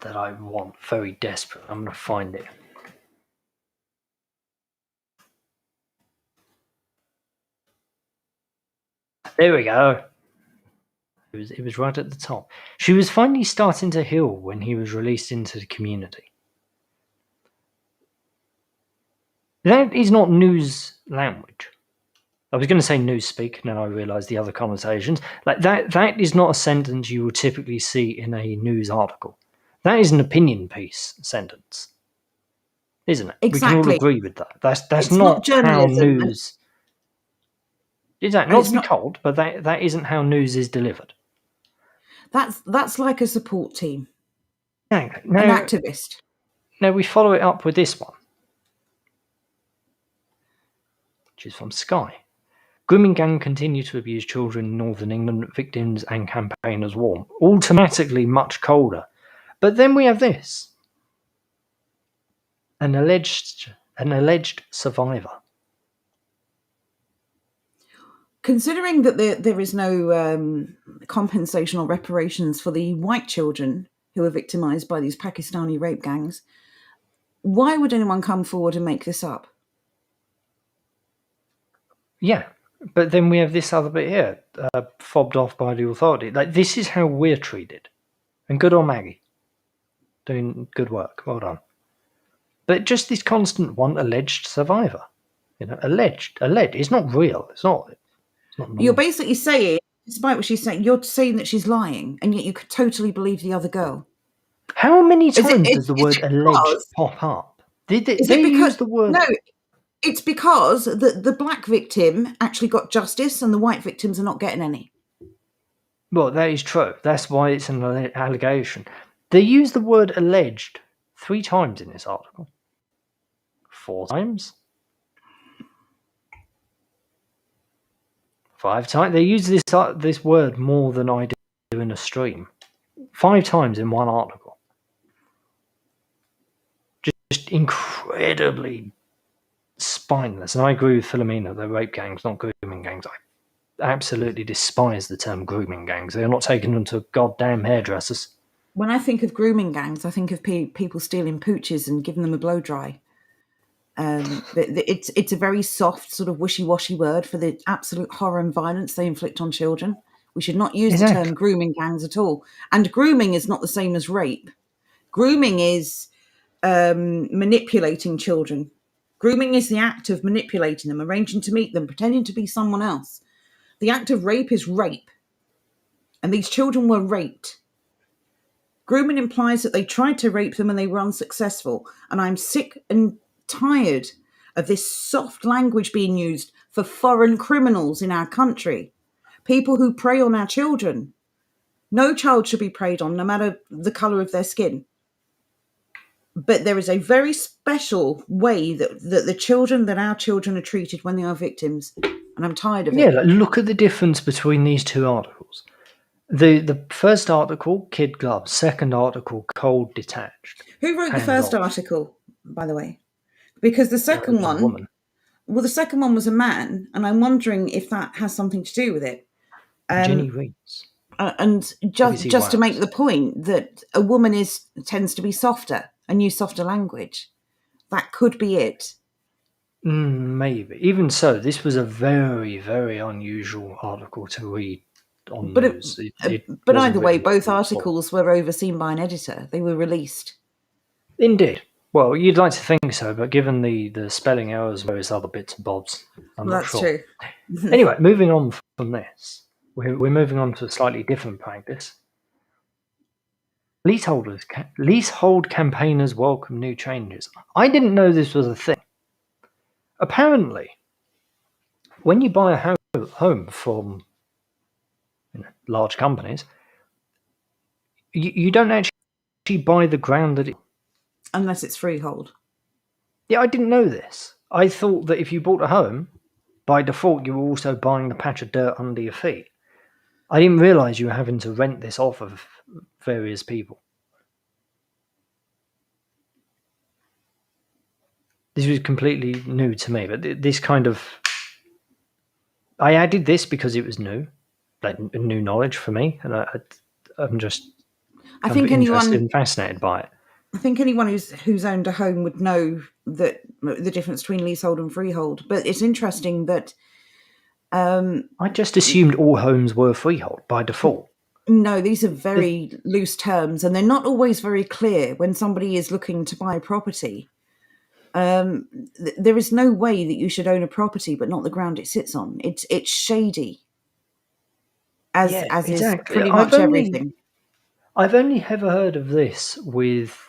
Speaker 2: that I want very desperate. I'm going to find it. There we go. It was right at the top. She was finally starting to heal when he was released into the community. That is not news language. I was going to say news speak, and then I realised the other connotations. Like that is not a sentence you will typically see in a news article. That is an opinion piece sentence, isn't it?
Speaker 1: Exactly.
Speaker 2: We can all agree with that. That's
Speaker 1: It's
Speaker 2: not how
Speaker 1: journalism.
Speaker 2: news. Exactly. Not to be told, but that isn't how news is delivered.
Speaker 1: That's like a support team,
Speaker 2: Exactly.
Speaker 1: an activist.
Speaker 2: Now we follow it up with this one, which is from Sky. Grooming gang continue to abuse children in Northern England. Victims and campaigners warn. Automatically much colder. But then we have this. An alleged survivor.
Speaker 1: Considering that there is no compensation or reparations for the white children who are victimised by these Pakistani rape gangs, why would anyone come forward and make this up?
Speaker 2: Yeah, but then we have this other bit here, fobbed off by the authority. Like, this is how we're treated. And good on Maggie. Doing good work. Well done. But just this constant one, alleged survivor. Alleged. It's not real. It's not normal.
Speaker 1: You're basically saying, despite what she's saying, you're saying that she's lying, and yet you could totally believe the other girl.
Speaker 2: How many times does the word alleged pop up? Did they use the word?
Speaker 1: No, it's because the black victim actually got justice and the white victims are not getting any.
Speaker 2: Well, that is true. That's why it's an allegation. They use the word alleged 3 times in this article. 4 times? 5 times? They use this word more than I do in a stream. 5 times in one article. Just incredibly spineless. And I agree with Philomena, they're rape gangs, not grooming gangs. I absolutely despise the term grooming gangs. They're not taking them to goddamn hairdressers.
Speaker 1: When I think of grooming gangs, I think of people stealing pooches and giving them a blow dry. It's a very soft, sort of wishy-washy word for the absolute horror and violence they inflict on children. We should not use the term grooming gangs at all. And grooming is not the same as rape. Grooming is manipulating children. Grooming is the act of manipulating them, arranging to meet them, pretending to be someone else. The act of rape is rape. And these children were raped. Grooming implies that they tried to rape them and they were unsuccessful. And I'm sick and tired of this soft language being used for foreign criminals in our country. People who prey on our children. No child should be preyed on, no matter the colour of their skin. But there is a very special way that our children are treated when they are victims. And I'm tired of
Speaker 2: Yeah,
Speaker 1: it.
Speaker 2: like, look at the difference between these two articles. The first article, kid gloves. Second article, cold detached.
Speaker 1: Who wrote the
Speaker 2: Hands
Speaker 1: first
Speaker 2: off.
Speaker 1: article, by the way? Because the
Speaker 2: It
Speaker 1: second
Speaker 2: was a
Speaker 1: one,
Speaker 2: woman.
Speaker 1: well, the second one was a man, and I'm wondering if that has something to do with it.
Speaker 2: Jenny Rees.
Speaker 1: And
Speaker 2: BBC
Speaker 1: just to make
Speaker 2: Wales.
Speaker 1: the point that a woman tends to be softer and use softer language. That could be it.
Speaker 2: Maybe. Even so, this was a very, very unusual article to read on
Speaker 1: But
Speaker 2: news. It
Speaker 1: but
Speaker 2: wasn't
Speaker 1: either way,
Speaker 2: written
Speaker 1: both
Speaker 2: before.
Speaker 1: articles were overseen by an editor. They were released.
Speaker 2: Indeed. Well, you'd like to think so, but given the spelling errors, various other bits and bobs, I'm not
Speaker 1: That's
Speaker 2: sure.
Speaker 1: true.
Speaker 2: Anyway, moving on from this, we're moving on to a slightly different practice. Leasehold campaigners welcome new changes. I didn't know this was a thing. Apparently, when you buy a home from large companies, you don't actually buy the ground that it.
Speaker 1: Unless it's freehold.
Speaker 2: Yeah, I didn't know this. I thought that if you bought a home, by default, you were also buying the patch of dirt under your feet. I didn't realise you were having to rent this off of various people. This was completely new to me, but this kind of... I added this because it was new, like new knowledge for me, and I'm just interested and fascinated by it.
Speaker 1: I think anyone who's owned a home would know that the difference between leasehold and freehold. But it's interesting that
Speaker 2: I just assumed all homes were freehold by default.
Speaker 1: No, these are very loose terms, and they're not always very clear when somebody is looking to buy a property. There is no way that you should own a property but not the ground it sits on. It's shady, as is pretty much everything.
Speaker 2: I've only ever heard of this with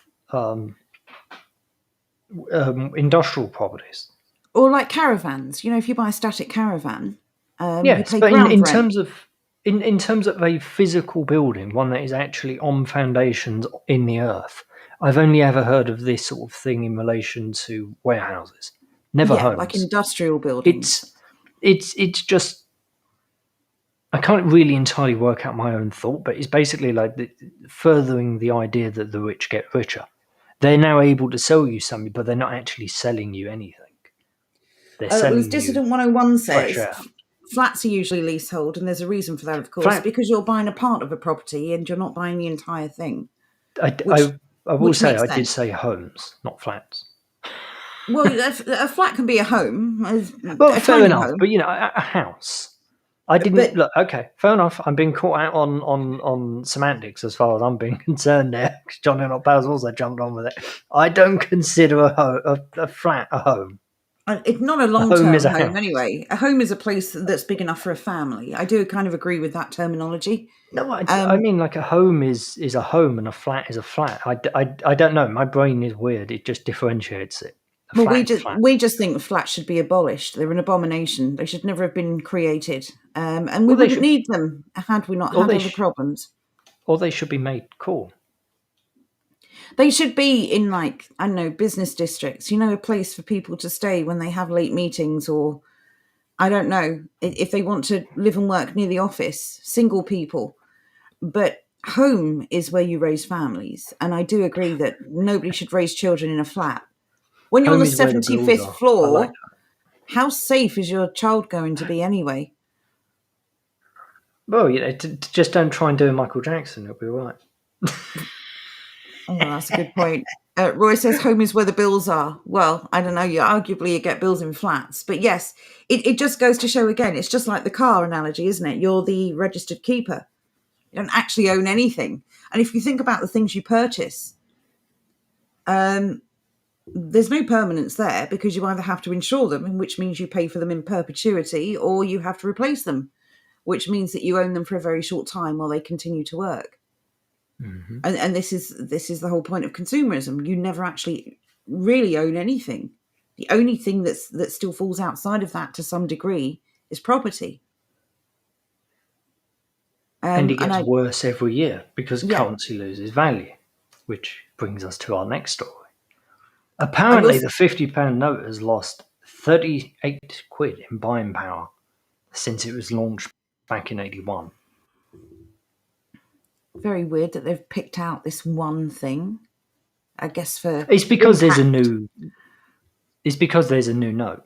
Speaker 2: industrial properties,
Speaker 1: or like caravans. If you buy a static caravan,
Speaker 2: yes,
Speaker 1: you pay
Speaker 2: but
Speaker 1: ground
Speaker 2: in
Speaker 1: rent.
Speaker 2: terms of in terms of a physical building, one that is actually on foundations in the earth, I've only ever heard of this sort of thing in relation to warehouses. Never homes.
Speaker 1: Like industrial buildings.
Speaker 2: It's just, I can't really entirely work out my own thought, but it's basically like furthering the idea that the rich get richer. They're now able to sell you something, but they're not actually selling you anything. They're selling
Speaker 1: as Dissident 101 says,
Speaker 2: air.
Speaker 1: Flats are usually leasehold, and there's a reason for that, of course, because you're buying a part of a property and you're not buying the entire thing.
Speaker 2: I will say I did say homes, not flats.
Speaker 1: Well, a flat can be a home.
Speaker 2: Well, fair enough,
Speaker 1: home.
Speaker 2: but a house. I didn't look. Okay, fair enough. I'm being caught out on semantics as far as I'm being concerned there. Because John and Pals also jumped on with it. I don't consider a flat a home.
Speaker 1: It's not a long-term home anyway. A home is a place that's big enough for a family. I do kind of agree with that terminology.
Speaker 2: No, I mean, like, a home is a home and a flat is a flat. I don't know. My brain is weird. It just differentiates it.
Speaker 1: Well, we just think flats should be abolished. They're an abomination. They should never have been created. And we wouldn't need them had we not had all the problems.
Speaker 2: Or they should be made cool.
Speaker 1: They should be in, like, I don't know, business districts, a place for people to stay when they have late meetings, or, I don't know, if they want to live and work near the office, single people. But home is where you raise families. And I do agree that nobody should raise children in a flat. When you're on the 75th floor, how safe is your child going to be anyway?
Speaker 2: Well, just don't try and do a Michael Jackson. It'll be all right.
Speaker 1: Oh, that's a good point. Roy says home is where the bills are. Well, I don't know. Arguably you get bills in flats. But yes, it just goes to show again, it's just like the car analogy, isn't it? You're the registered keeper. You don't actually own anything. And if you think about the things you purchase, there's no permanence there, because you either have to insure them, which means you pay for them in perpetuity, or you have to replace them, which means that you own them for a very short time while they continue to work. Mm-hmm. And this is the whole point of consumerism. You never actually really own anything. The only thing that still falls outside of that to some degree is property.
Speaker 2: And it
Speaker 1: And
Speaker 2: gets worse every year because
Speaker 1: Yeah.
Speaker 2: currency loses value, which brings us to our next story.
Speaker 1: I will
Speaker 2: Apparently,
Speaker 1: s-
Speaker 2: the £50 note has lost 38 quid in buying power since it was launched back in 81.
Speaker 1: very weird that they've picked out this one thing. I guess for
Speaker 2: It's because there's a
Speaker 1: impact.
Speaker 2: new. It's because there's a new note,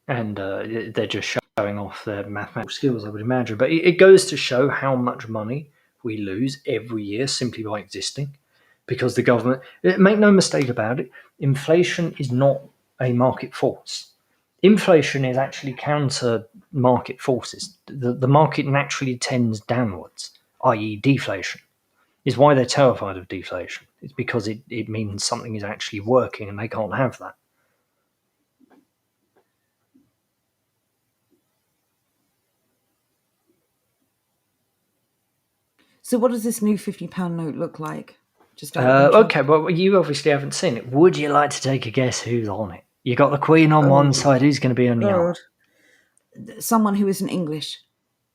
Speaker 2: and they're just showing off their mathematical skills, I would imagine. But it goes to show how much money we lose every year simply by existing, because the government. Make no mistake about it, inflation is not a market force. Inflation is actually counter market forces. The market naturally tends downwards, i.e., deflation. Is why they're terrified of deflation. It's because it means something is actually working and they can't have that.
Speaker 1: So, what does this new £50 note look like? Just out of interest.
Speaker 2: Okay, well, you obviously haven't seen it. Would you like to take a guess who's on it? You got the Queen on one side. Who's going to be on the other?
Speaker 1: Someone who isn't English.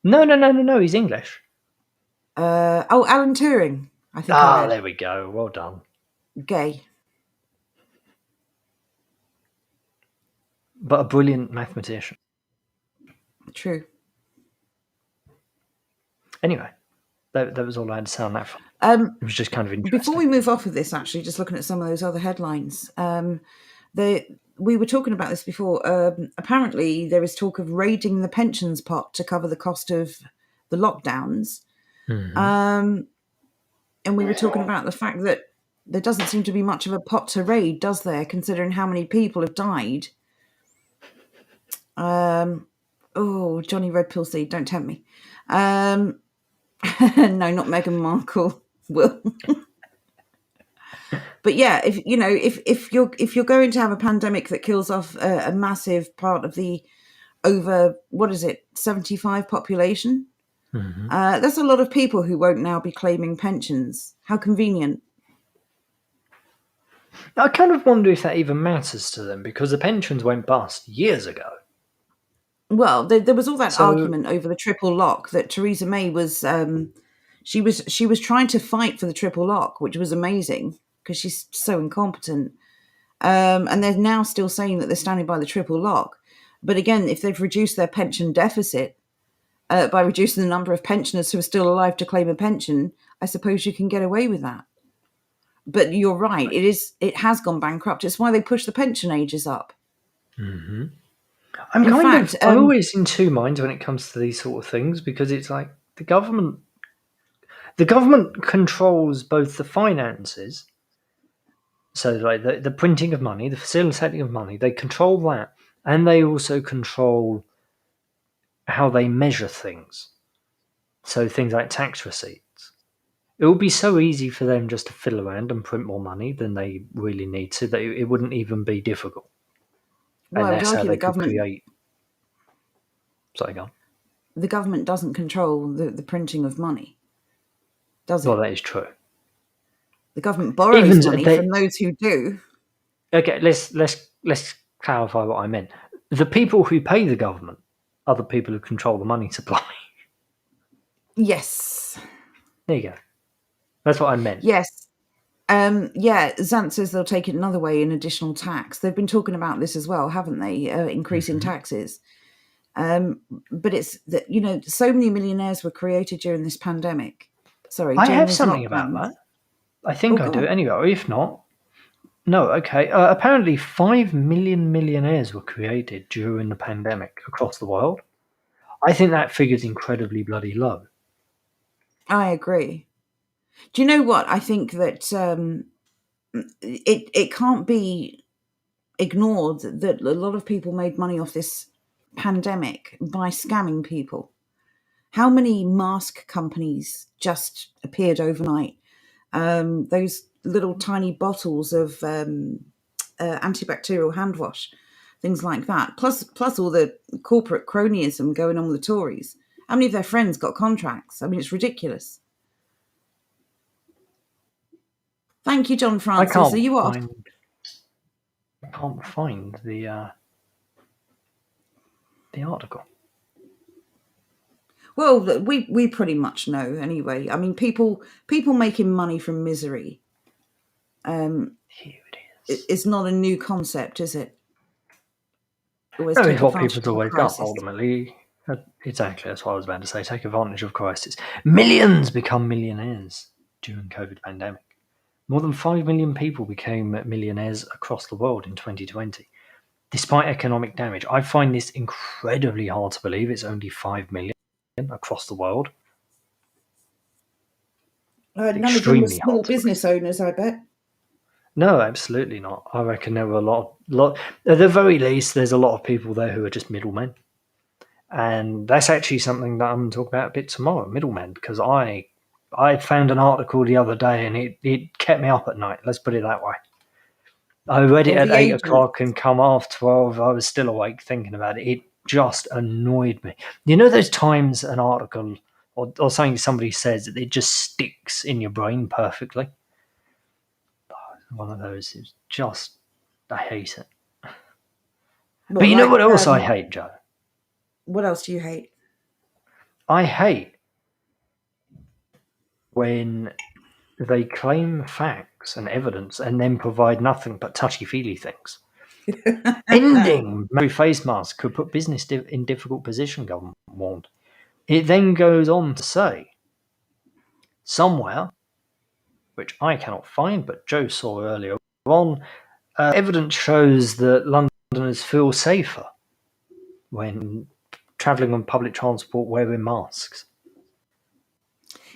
Speaker 2: No. He's English.
Speaker 1: Alan Turing. I think I read.
Speaker 2: There we go. Well done.
Speaker 1: Gay.
Speaker 2: But a brilliant mathematician.
Speaker 1: True.
Speaker 2: Anyway, that was all I had to say on that. It was just kind of interesting.
Speaker 1: Before we move off of this, actually, just looking at some of those other headlines, we were talking about this before. Apparently, there is talk of raiding the pensions pot to cover the cost of the lockdowns. And we were talking about the fact that there doesn't seem to be much of a pot to raid, does there, considering how many people have died? Johnny Red Pill Seed, don't tempt me. No, not Meghan Markle. Will. But yeah, if you're going to have a pandemic that kills off a massive part of the over 75 population, that's a lot of people who won't now be claiming pensions. How convenient.
Speaker 2: I kind of wonder if that even matters to them because the pensions went bust years ago.
Speaker 1: Well, there was all that argument over the triple lock that Theresa May was. She was trying to fight for the triple lock, which was amazing because she's so incompetent. And they're now still saying that they're standing by the triple lock. But again, if they've reduced their pension deficit by reducing the number of pensioners who are still alive to claim a pension, I suppose you can get away with that. But you're right; it has gone bankrupt. It's why they push the pension ages up.
Speaker 2: I'm
Speaker 1: I'm
Speaker 2: always in two minds when it comes to these sort of things because it's like the government controls both the finances, so like the printing of money, the facilitating of money, they control that, and they also control how they measure things. So things like tax receipts. It would be so easy for them just to fiddle around and print more money than they really need to that it wouldn't even be difficult.
Speaker 1: Well,
Speaker 2: And
Speaker 1: I would
Speaker 2: that's how
Speaker 1: argue
Speaker 2: they could create. Sorry, go on.
Speaker 1: the government doesn't control the printing of money, does it?
Speaker 2: Well, that is true.
Speaker 1: The government borrows money from those who do.
Speaker 2: Okay, let's clarify what I meant. The people who pay the government are the people who control the money supply.
Speaker 1: Yes.
Speaker 2: There you go. That's what I meant.
Speaker 1: Yes. Zant says they'll take it another way in additional tax. They've been talking about this as well, haven't they? Increasing taxes. But it's that, so many millionaires were created during this pandemic. Sorry,
Speaker 2: I
Speaker 1: during
Speaker 2: have
Speaker 1: these
Speaker 2: something
Speaker 1: lockdowns.
Speaker 2: about that. I think I
Speaker 1: go
Speaker 2: do.
Speaker 1: on.
Speaker 2: Anyway, if not, no, okay. Apparently 5 million millionaires were created during the pandemic across the world. I think that figure's incredibly bloody low.
Speaker 1: I agree. Do you know what? I think that it can't be ignored that a lot of people made money off this pandemic by scamming people. How many mask companies just appeared overnight? Those little tiny bottles of antibacterial hand wash, things like that. Plus all the corporate cronyism going on with the Tories. How many of their friends got contracts? I mean, it's ridiculous. Thank you, John Francis. Are you off?
Speaker 2: I can't find the article.
Speaker 1: Well, we pretty much know anyway. I mean, people making money from misery
Speaker 2: Here it is.
Speaker 1: is not a new concept, is it? Always
Speaker 2: No,
Speaker 1: take
Speaker 2: it's what
Speaker 1: advantage
Speaker 2: people's
Speaker 1: of a
Speaker 2: always done,
Speaker 1: crisis.
Speaker 2: ultimately. Exactly, that's what I was about to say. Take advantage of crisis. Millions become millionaires during COVID pandemic. More than 5 million people became millionaires across the world in 2020. Despite economic damage, I find this incredibly hard to believe. It's only 5 million across the world.
Speaker 1: None of them were
Speaker 2: Extremely
Speaker 1: small
Speaker 2: hard to believe.
Speaker 1: business owners, I bet.
Speaker 2: No, absolutely not. I reckon there were a lot. At the very least, there's a lot of people there who are just middlemen, and that's actually something that I'm going to talk about a bit tomorrow. Middlemen, because I found an article the other day, and it kept me up at night. Let's put it that way. I read it
Speaker 1: Or
Speaker 2: at
Speaker 1: the
Speaker 2: 8 o'clock, and come half 12, I was still awake thinking about it. It just annoyed me. You know those times an article or something somebody says that it just sticks in your brain perfectly. One of those is just, I hate it. But you know what else I hate, Joe?
Speaker 1: What else do you hate?
Speaker 2: I hate when they claim facts and evidence and then provide nothing but touchy-feely things. Ending mandatory face mask could put business in difficult position, government warned. It then goes on to say, somewhere, which I cannot find, but Joe saw earlier on, evidence shows that Londoners feel safer when travelling on public transport wearing masks.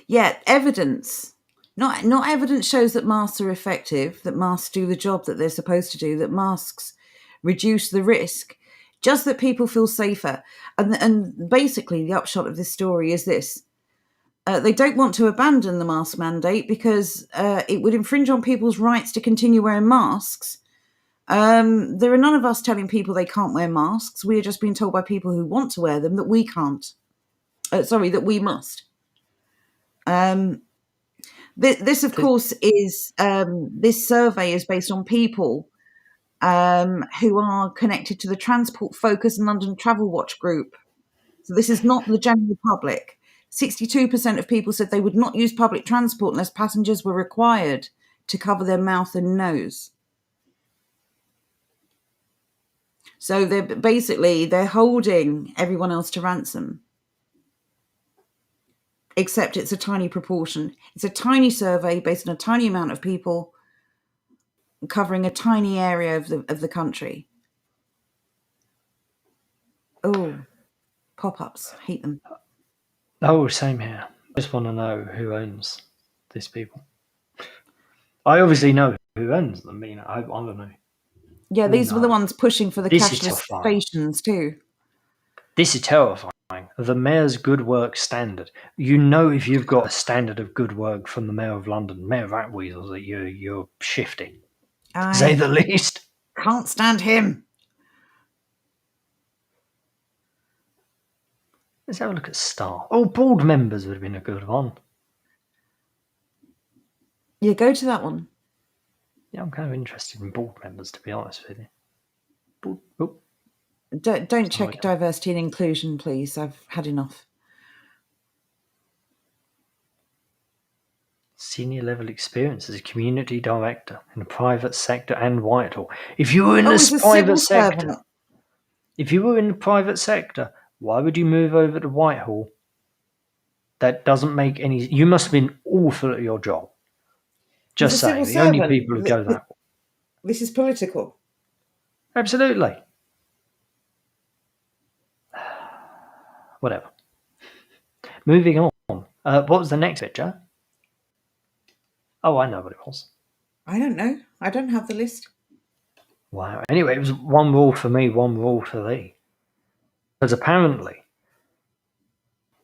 Speaker 1: Yeah, evidence. Not evidence shows that masks are effective, that masks do the job that they're supposed to do, that masks reduce the risk. Just that people feel safer. And basically, the upshot of this story is this. They don't want to abandon the mask mandate because it would infringe on people's rights to continue wearing masks. There are none of us telling people they can't wear masks. We are just being told by people who want to wear them that we can't. That we must. This, of course, is this survey is based on people who are connected to the Transport Focus and London Travel Watch group. So this is not the general public. 62% of people said they would not use public transport unless passengers were required to cover their mouth and nose. So they're holding everyone else to ransom. Except it's a tiny proportion. It's a tiny survey based on a tiny amount of people covering a tiny area of the country. Oh, pop-ups. Hate them.
Speaker 2: Oh, same here. I just want to know who owns these people. I obviously know who owns them. I don't know.
Speaker 1: Yeah, these were the ones pushing for the
Speaker 2: This is
Speaker 1: cashless
Speaker 2: terrifying.
Speaker 1: stations too.
Speaker 2: This is terrifying. The mayor's good work standard. You know, if you've got a standard of good work from the mayor of London, Mayor Ratweasel, that you're shifty, to say the least.
Speaker 1: Can't stand him.
Speaker 2: Let's have a look at staff. Oh, board members would have been a good one.
Speaker 1: Yeah, go to that one.
Speaker 2: Yeah, I'm kind of interested in board members, to be honest with you.
Speaker 1: Don't check diversity and inclusion, please. I've had enough.
Speaker 2: Senior level experience as a community director in the private sector and Whitehall. If you were in the private sector, why would you move over to Whitehall? That doesn't make any. You must have been awful at your job. Just saying, the only people who go that way.
Speaker 1: This is political.
Speaker 2: Absolutely. Whatever. Moving on. What was the next bit, Joe? Oh, I know what it was.
Speaker 1: I don't know. I don't have the list.
Speaker 2: Wow. Anyway, it was one rule for me, one rule for thee. Because apparently,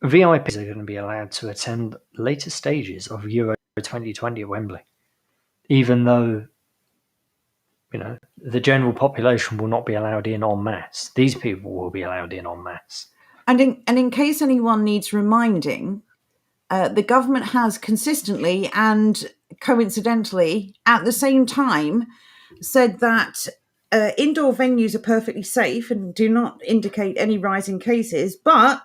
Speaker 2: VIPs are going to be allowed to attend later stages of Euro 2020 at Wembley. Even though, the general population will not be allowed in en masse. These people will be allowed in en masse.
Speaker 1: And in case anyone needs reminding, the government has consistently and coincidentally at the same time said that indoor venues are perfectly safe and do not indicate any rise in cases, but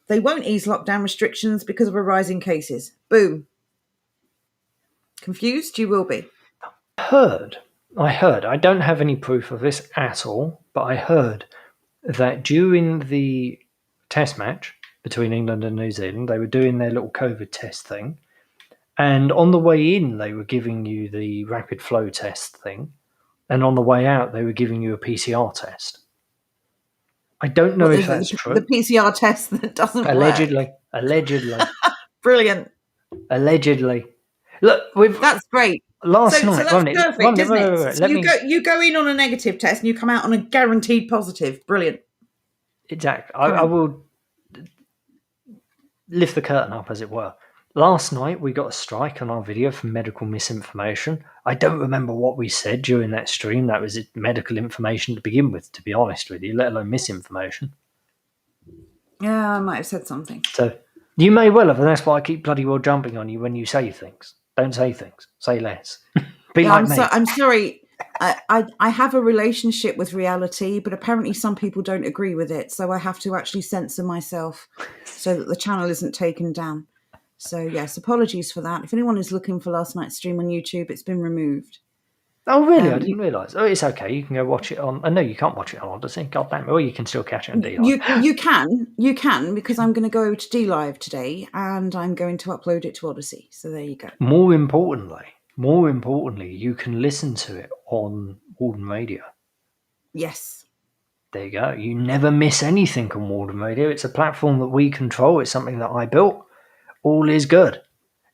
Speaker 1: They won't ease lockdown restrictions because of a rise in cases. Boom. Confused? You will be.
Speaker 2: I heard, I don't have any proof of this at all, but I heard that during the test match between England and New Zealand, they were doing their little COVID test thing. And on the way in, they were giving you the rapid flow test thing. And on the way out, they were giving you a PCR test. I don't know if that's true.
Speaker 1: The PCR test that doesn't
Speaker 2: Allegedly.
Speaker 1: work.
Speaker 2: Allegedly.
Speaker 1: Brilliant.
Speaker 2: Allegedly. Look,
Speaker 1: That's great.
Speaker 2: last night,
Speaker 1: So that's
Speaker 2: wasn't it?
Speaker 1: perfect, isn't it?
Speaker 2: Wait,
Speaker 1: So you go in on a negative test and you come out on a guaranteed positive. Brilliant.
Speaker 2: Exactly. I will lift the curtain up, as it were. Last night, we got a strike on our video for medical misinformation. I don't remember what we said during that stream. That was medical information to begin with, to be honest with you, let alone misinformation.
Speaker 1: Yeah, I might have said something.
Speaker 2: So you may well have, and that's why I keep bloody well jumping on you when you say things. Don't say things. Say less. Be like me.
Speaker 1: I'm sorry. I have a relationship with reality, but apparently some people don't agree with it. So I have to actually censor myself so that the channel isn't taken down. So, yes, apologies for that. If anyone is looking for last night's stream on YouTube, it's been removed.
Speaker 2: Oh, really? I didn't realise. Oh, it's okay. You can go watch it on... I know you can't watch it on Odyssey. God damn it. Or you can still catch it on D-Live.
Speaker 1: You can, because I'm going to go to D-Live today and I'm going to upload it to Odyssey. So there you go.
Speaker 2: More importantly, you can listen to it on Warden Radio.
Speaker 1: Yes.
Speaker 2: There you go. You never miss anything on Warden Radio. It's a platform that we control. It's something that I built. All is good.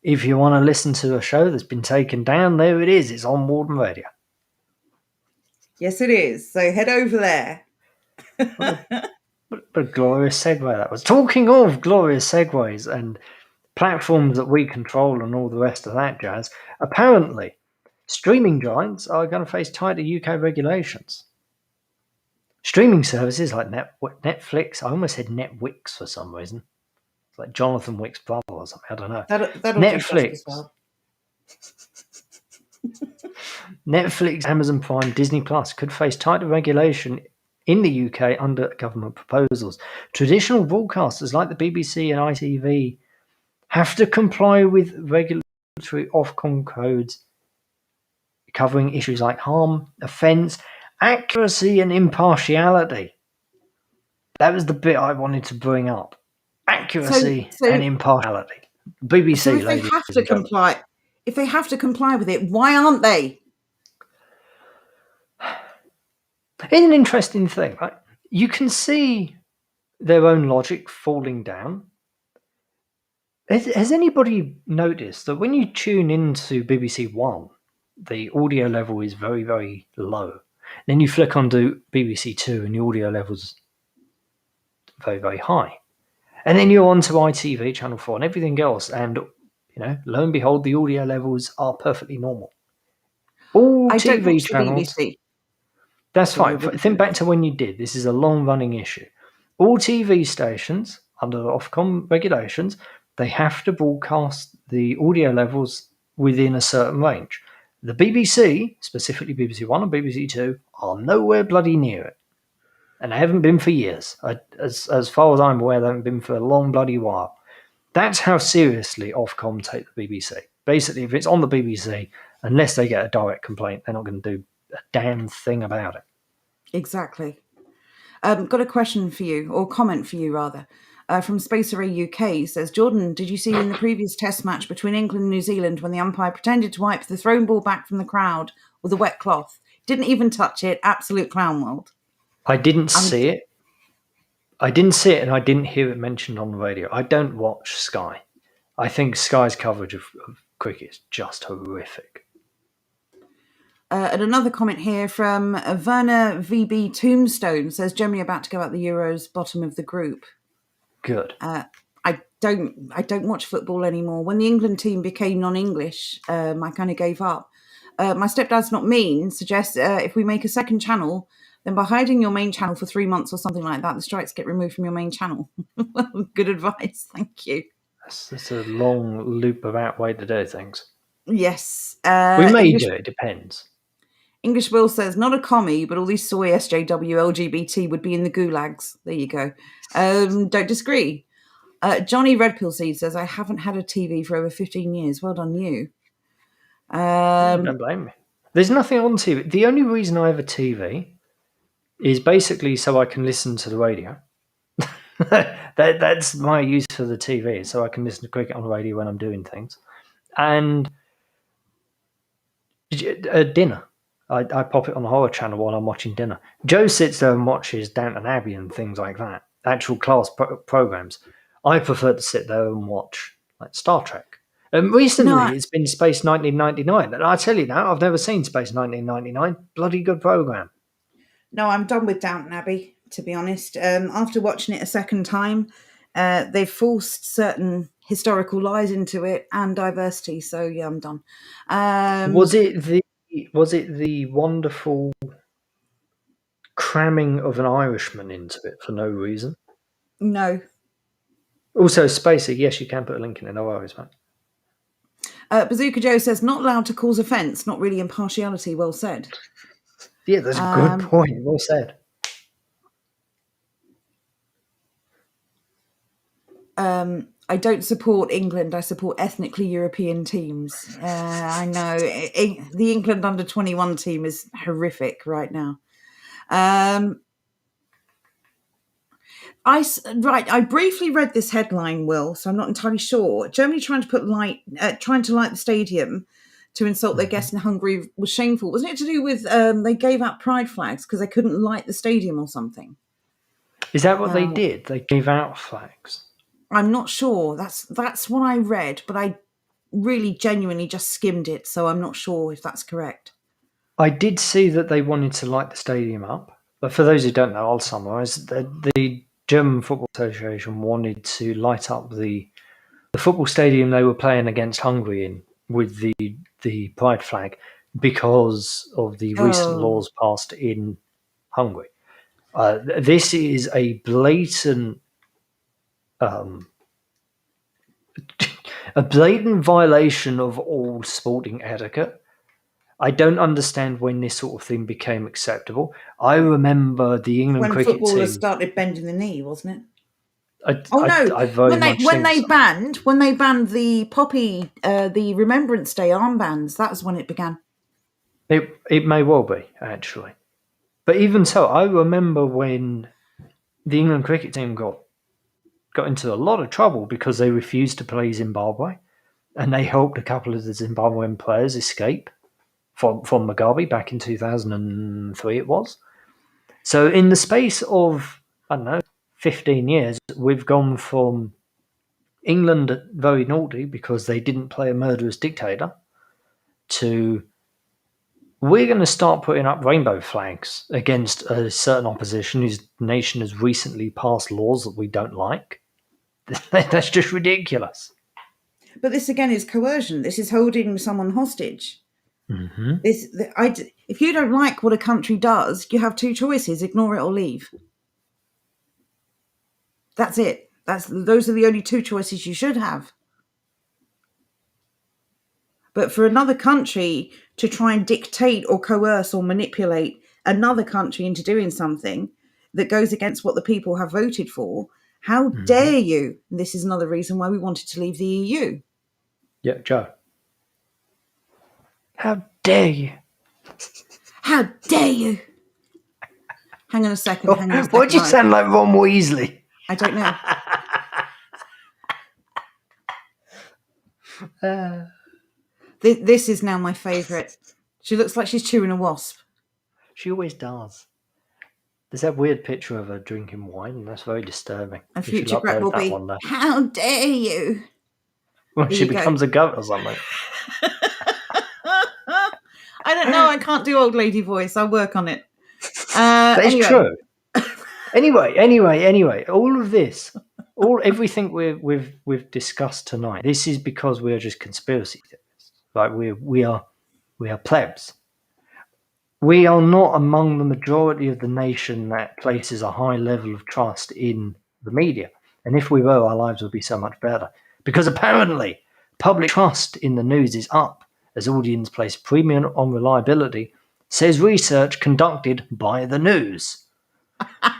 Speaker 2: If you want to listen to a show that's been taken down, there it is. It's on Warden Radio.
Speaker 1: Yes, it is. So head over there.
Speaker 2: What a glorious segue that was. Talking of glorious segues and platforms that we control and all the rest of that jazz, apparently streaming giants are going to face tighter UK regulations. Streaming services like Netflix, I almost said Netwix for some reason. It's like Jonathan Wick's brother or something, I don't know.
Speaker 1: That'll
Speaker 2: Netflix.
Speaker 1: as well.
Speaker 2: Netflix, Amazon Prime, Disney Plus could face tighter regulation in the UK under government proposals. Traditional broadcasters like the BBC and ITV have to comply with regulatory Ofcom codes covering issues like harm, offence, accuracy and impartiality. That was the bit I wanted to bring up. Accuracy and impartiality. BBC,
Speaker 1: so if they have to comply, if they have to comply with it, why aren't they?
Speaker 2: It's an interesting thing, right? You can see their own logic falling down. Has anybody noticed that when you tune into BBC One, the audio level is very, very low? Then you flick onto BBC Two and the audio level's very, very high. And then you're on to ITV, Channel 4 and everything else. And, lo and behold, the audio levels are perfectly normal. All TV channels... That's fine. Think back to when you did. This is a long-running issue. All TV stations, under the Ofcom regulations, they have to broadcast the audio levels within a certain range. The BBC, specifically BBC One and BBC Two, are nowhere bloody near it. And they haven't been for years. As far as I'm aware, they haven't been for a long bloody while. That's how seriously Ofcom take the BBC. Basically, if it's on the BBC, unless they get a direct complaint, they're not going to do a damn thing about it.
Speaker 1: Exactly. Got a question for you, or comment for you rather, from Space Array UK. Says, Jordan, did you see in the previous test match between England and New Zealand when the umpire pretended to wipe the thrown ball back from the crowd with a wet cloth? Didn't even touch it. Absolute clown world.
Speaker 2: I didn't see it. I didn't see it, and I didn't hear it mentioned on the radio. I don't watch Sky. I think Sky's coverage of cricket is just horrific.
Speaker 1: And another comment here from Werner VB Tombstone says Germany about to go out the Euros, bottom of the group.
Speaker 2: Good.
Speaker 1: I don't watch football anymore. When the England team became non-English, I kind of gave up. My stepdad's not mean suggests if we make a second channel, then by hiding your main channel for 3 months or something like that, the strikes get removed from your main channel. Good advice, thank you.
Speaker 2: That's a long loop about way to do things.
Speaker 1: Yes.
Speaker 2: We may do it, depends.
Speaker 1: English Will says, not a commie, but all these soy SJW LGBT would be in the gulags. There you go. Don't disagree. Johnny Redpill Seed says, I haven't had a TV for over 15 years. Well done, you.
Speaker 2: Don't blame me. There's nothing on TV. The only reason I have a TV is basically so I can listen to the radio. That's my use for the TV, so I can listen to cricket on the radio when I'm doing things. And dinner. I pop it on the horror channel while I'm watching dinner. Joe sits there and watches Downton Abbey and things like that, actual class programs. I prefer to sit there and watch like Star Trek. Recently, it's been Space 1999, and I tell you now, I've never seen Space 1999. Bloody good program.
Speaker 1: No, I'm done with Downton Abbey, to be honest. After watching it a second time, they've forced certain historical lies into it and diversity. So yeah, I'm done.
Speaker 2: Was it the wonderful cramming of an Irishman into it for no reason?
Speaker 1: No.
Speaker 2: Also, Spacey, yes, you can put a link in it. No worries, mate.
Speaker 1: Bazooka Joe says, not allowed to cause offence, not really impartiality. Well said.
Speaker 2: Yeah, that's a good point. Well said.
Speaker 1: I don't support England. I support ethnically European teams. I know the England under 21 team is horrific right now. I briefly read this headline, Will, so I'm not entirely sure. Germany trying to light the stadium to insult their guests in Hungary was shameful. Wasn't it to do with they gave out pride flags because they couldn't light the stadium or something?
Speaker 2: Is that what they did? They gave out flags.
Speaker 1: I'm not sure. That's what I read, but I really genuinely just skimmed it, so I'm not sure if that's correct.
Speaker 2: I did see that they wanted to light the stadium up, but for those who don't know, I'll summarise. The German Football Association wanted to light up the football stadium they were playing against Hungary in with the pride flag because of the recent laws passed in Hungary. This is a blatant violation of all sporting etiquette. I don't understand when this sort of thing became acceptable. I remember the England cricket team.
Speaker 1: When footballers started bending the knee, wasn't it? When they banned the poppy, the Remembrance Day armbands, that was when it began.
Speaker 2: It may well be, actually. But even so, I remember when the England cricket team got into a lot of trouble because they refused to play Zimbabwe, and they helped a couple of the Zimbabwean players escape from Mugabe back in 2003 it was. So in the space of, 15 years, we've gone from England very naughty because they didn't play a murderous dictator to we're going to start putting up rainbow flags against a certain opposition whose nation has recently passed laws that we don't like. That's just ridiculous.
Speaker 1: But this again is coercion. This is holding someone hostage.
Speaker 2: Mm-hmm.
Speaker 1: If you don't like what a country does, you have two choices: ignore it or leave. That's it. Those are the only two choices you should have. But for another country to try and dictate or coerce or manipulate another country into doing something that goes against what the people have voted for, how dare you? And this is another reason why we wanted to leave the EU.
Speaker 2: Yeah, Joe. How dare you?
Speaker 1: How dare you? Hang on a second.
Speaker 2: Why'd you sound like Ron Weasley?
Speaker 1: I don't know. This is now my favourite. She looks like she's chewing a wasp.
Speaker 2: She always does. There's that weird picture of her drinking wine, and that's very disturbing.
Speaker 1: And future Brett will be, how dare you?
Speaker 2: When she becomes a goat or something.
Speaker 1: I don't know. I can't do old lady voice. I'll work on it.
Speaker 2: That is true. Anyway, all of this, everything we've discussed tonight, this is because we're just conspiracy theorists. Like we are plebs. We are not among the majority of the nation that places a high level of trust in the media. And if we were, our lives would be so much better. Because apparently, public trust in the news is up as audience place premium on reliability, says research conducted by the news. A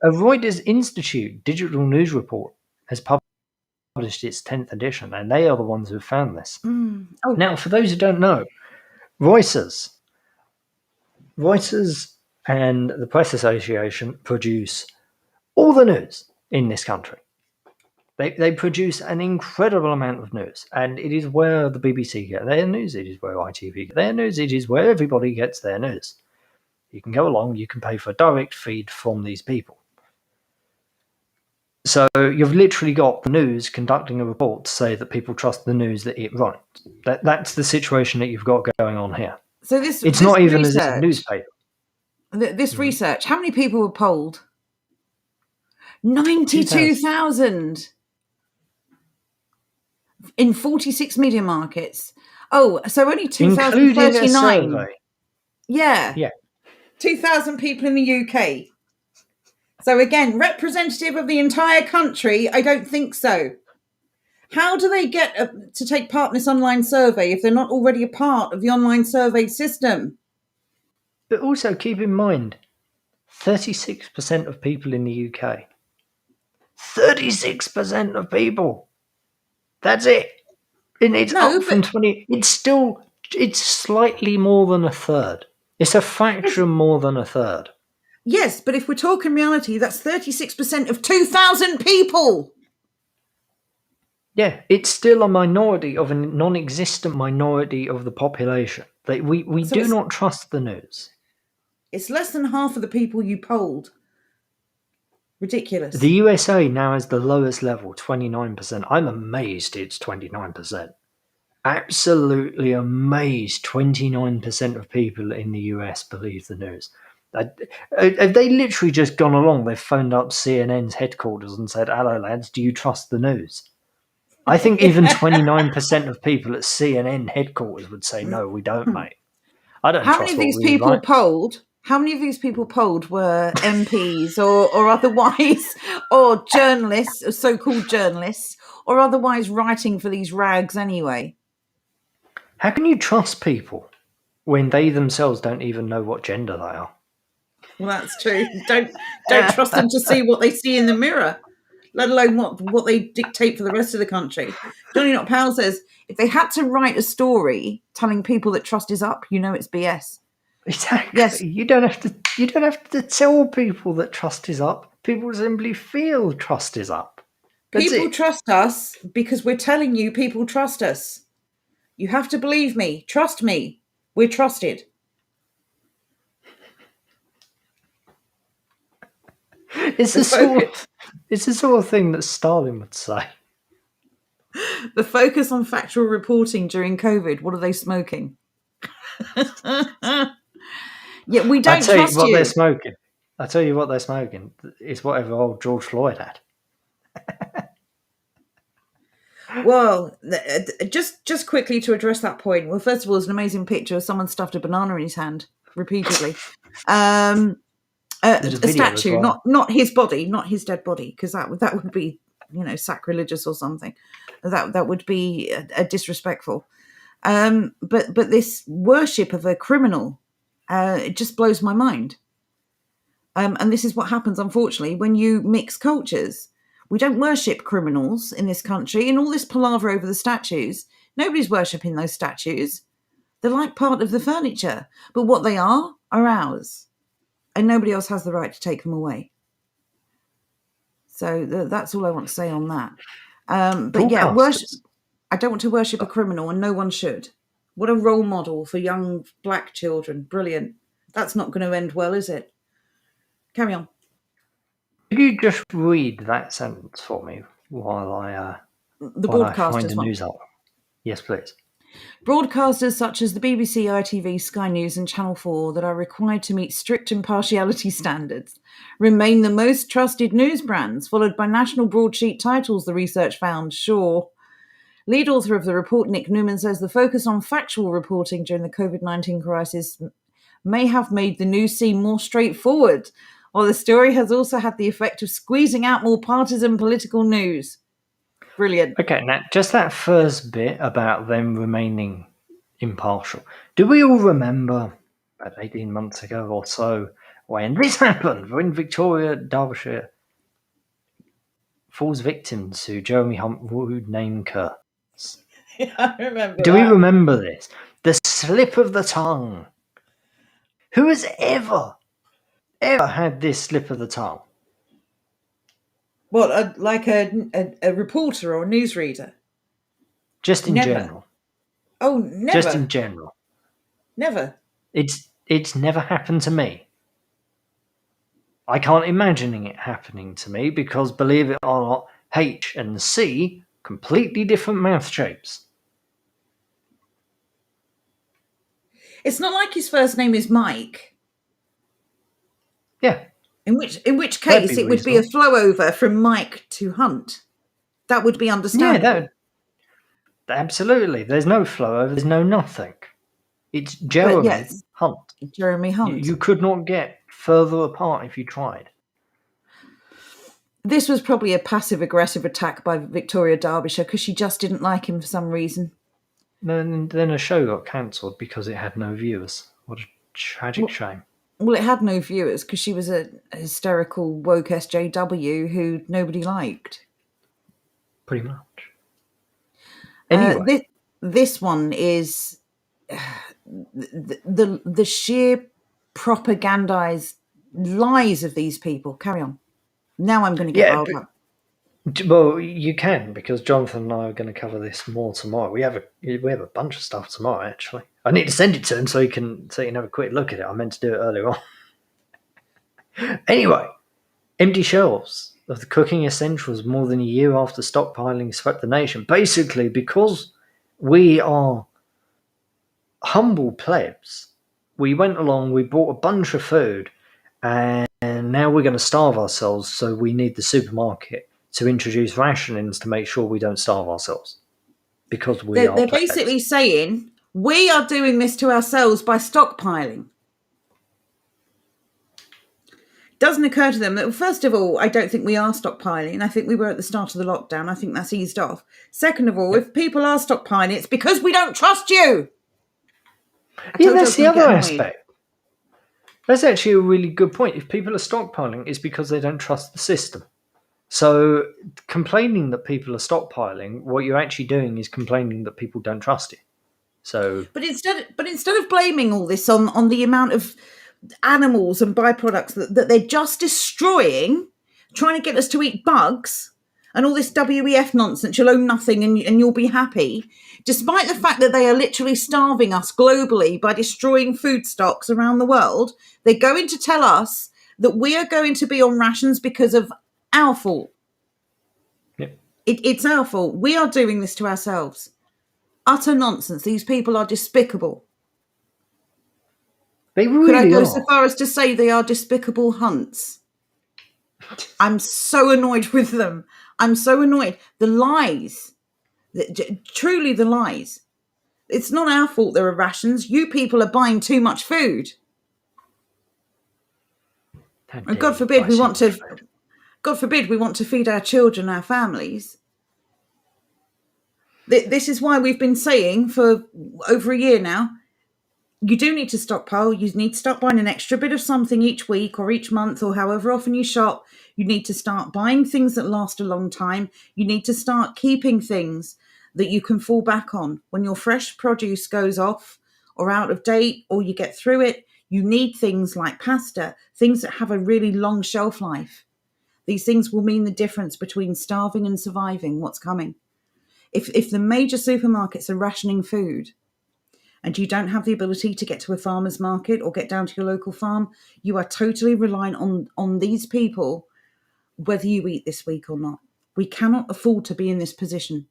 Speaker 2: Reuters Institute digital news report has published its 10th edition, and they are the ones who found this.
Speaker 1: Oh,
Speaker 2: Now, for those who don't know, Reuters and the Press Association produce all the news in this country. They produce an incredible amount of news, and it is where the BBC get their news, it is where ITV get their news, it is where everybody gets their news. You can go along, you can pay for a direct feed from these people. So you've literally got the news conducting a report to say that people trust the news that it writes. That's the situation that you've got going on here.
Speaker 1: so
Speaker 2: It's not even as a newspaper.
Speaker 1: This research, how many people were polled? 92,000 in 46 media markets. Oh, so only
Speaker 2: Including a
Speaker 1: 2,039.
Speaker 2: survey.
Speaker 1: Yeah. 2,000 people in the UK. So again, representative of the entire country? I don't think so. How do they get to take part in this online survey if they're not already a part of the online survey system?
Speaker 2: But also keep in mind, 36% of people in the UK. 36% of people. That's it. And it's up from 20. It's slightly more than a third. It's a fraction more than a third.
Speaker 1: Yes, but if we're talking reality, that's 36% of 2,000 people.
Speaker 2: Yeah, it's still a minority of a non-existent minority of the population. We do not trust the news.
Speaker 1: It's less than half of the people you polled. Ridiculous.
Speaker 2: The USA now has the lowest level, 29%. I'm amazed it's 29%. Absolutely amazed 29% of people in the US believe the news. Have they literally just gone along? They've phoned up CNN's headquarters and said, "Hello, lads, do you trust the news?" I think even 29% of people at CNN headquarters would say, "No, we don't, mate. I don't trust what we write."
Speaker 1: How many of these people polled were MPs or otherwise, or journalists, or so-called journalists, or otherwise writing for these rags anyway?
Speaker 2: How can you trust people when they themselves don't even know what gender they are?
Speaker 1: Well, that's true. Don't trust them to see what they see in the mirror, let alone what they dictate for the rest of the country. Johnny Not Powell says, if they had to write a story telling people that trust is up, you know it's BS.
Speaker 2: Exactly.
Speaker 1: Yes.
Speaker 2: You don't have to tell people that trust is up. People simply feel trust is up.
Speaker 1: People trust us because we're telling you people trust us. You have to believe me. Trust me. We're trusted.
Speaker 2: It's the sort of thing that Stalin would say.
Speaker 1: The focus on factual reporting during COVID. What are they smoking? Yeah, we don't trust you.
Speaker 2: I tell you what they're smoking. I tell you what they're smoking. It's whatever old George Floyd had.
Speaker 1: Well, just quickly to address that point. Well, first of all, there's an amazing picture of someone stuffed a banana in his hand repeatedly. A statue, well. not his body, not his dead body, because that would be, sacrilegious or something. That would be a disrespectful. But this worship of a criminal, it just blows my mind. And this is what happens, unfortunately, when you mix cultures. We don't worship criminals in this country. And all this palaver over the statues, nobody's worshipping those statues. They're like part of the furniture. But what they are ours. And nobody else has the right to take them away. So that's all I want to say on that. But yeah, I don't want to worship a criminal, and no one should. What a role model for young black children. Brilliant. That's not going to end well, is it? Carry on.
Speaker 2: Could you just read that sentence for me while I find the news up? Yes, please.
Speaker 1: Broadcasters such as the BBC, ITV, Sky News and Channel 4 that are required to meet strict impartiality standards remain the most trusted news brands, followed by national broadsheet titles, the research found. Sure. Lead author of the report, Nick Newman, says the focus on factual reporting during the COVID-19 crisis may have made the news seem more straightforward, while the story has also had the effect of squeezing out more partisan political news. Brilliant.
Speaker 2: Okay, now just that first bit about them remaining impartial. Do we all remember about 18 months ago or so when this happened, when Victoria, Derbyshire falls victim to Jeremy Hunt rude name curse.
Speaker 1: I remember.
Speaker 2: Do we remember this? The slip of the tongue. Who has ever had this slip of the tongue?
Speaker 1: What, like a reporter or a newsreader?
Speaker 2: Just in
Speaker 1: Never.
Speaker 2: general.
Speaker 1: Oh, never.
Speaker 2: Just in general.
Speaker 1: Never.
Speaker 2: It's never happened to me. I can't imagine it happening to me because, believe it or not, H and C, completely different mouth shapes.
Speaker 1: It's not like his first name is Mike.
Speaker 2: Yeah.
Speaker 1: In which
Speaker 2: That'd
Speaker 1: case
Speaker 2: be
Speaker 1: it would be a flow over from Mike to Hunt. That would be understandable.
Speaker 2: Yeah, absolutely. There's no flow over, there's no nothing. It's Jeremy Hunt.
Speaker 1: Jeremy Hunt.
Speaker 2: You could not get further apart if you tried.
Speaker 1: This was probably a passive-aggressive attack by Victoria Derbyshire because she just didn't like him for some reason.
Speaker 2: Then a show got cancelled because it had no viewers. What a tragic shame.
Speaker 1: Well, it had no viewers because she was a hysterical woke SJW who nobody liked.
Speaker 2: Pretty much. Anyway.
Speaker 1: This one is the sheer propagandized lies of these people. Carry on. Now I'm going to get riled up.
Speaker 2: Well, you can, because Jonathan and I are going to cover this more tomorrow. We have a bunch of stuff tomorrow, actually. I need to send it to him so he can have a quick look at it. I meant to do it earlier on. Anyway, empty shelves of the cooking essentials more than a year after stockpiling swept the nation. Basically, because we are humble plebs, we went along, we bought a bunch of food, and now we're going to starve ourselves, so we need the supermarket to introduce rationings to make sure we don't starve ourselves. Because they're
Speaker 1: basically saying, we are doing this to ourselves by stockpiling. Doesn't occur to them that, first of all, I don't think we are stockpiling. I think we were at the start of the lockdown. I think that's eased off. Second of all, if people are stockpiling, it's because we don't trust you.
Speaker 2: Yeah, that's the other aspect. That's actually a really good point. If people are stockpiling, it's because they don't trust the system. So complaining that people are stockpiling, what you're actually doing is complaining that people don't trust it. So,
Speaker 1: but instead of blaming all this on the amount of animals and byproducts that they're just destroying, trying to get us to eat bugs and all this WEF nonsense, you'll own nothing and you'll be happy, despite the fact that they are literally starving us globally by destroying food stocks around the world, they're going to tell us that we are going to be on rations because of our fault.
Speaker 2: Yep.
Speaker 1: It's our fault. We are doing this to ourselves. Utter nonsense. These people are despicable.
Speaker 2: They really
Speaker 1: Could I go
Speaker 2: are.
Speaker 1: so far as to say they are despicable hunts? I'm so annoyed with them. I'm so annoyed. The lies. Truly the lies. It's not our fault there are rations. You people are buying too much food. And God forbid we want to feed our children, our families. This is why we've been saying for over a year now, you do need to stockpile. You need to start buying an extra bit of something each week or each month or however often you shop. You need to start buying things that last a long time. You need to start keeping things that you can fall back on. When your fresh produce goes off or out of date or you get through it, you need things like pasta, things that have a really long shelf life. These things will mean the difference between starving and surviving what's coming. If the major supermarkets are rationing food and you don't have the ability to get to a farmer's market or get down to your local farm, you are totally reliant on these people, whether you eat this week or not. We cannot afford to be in this position.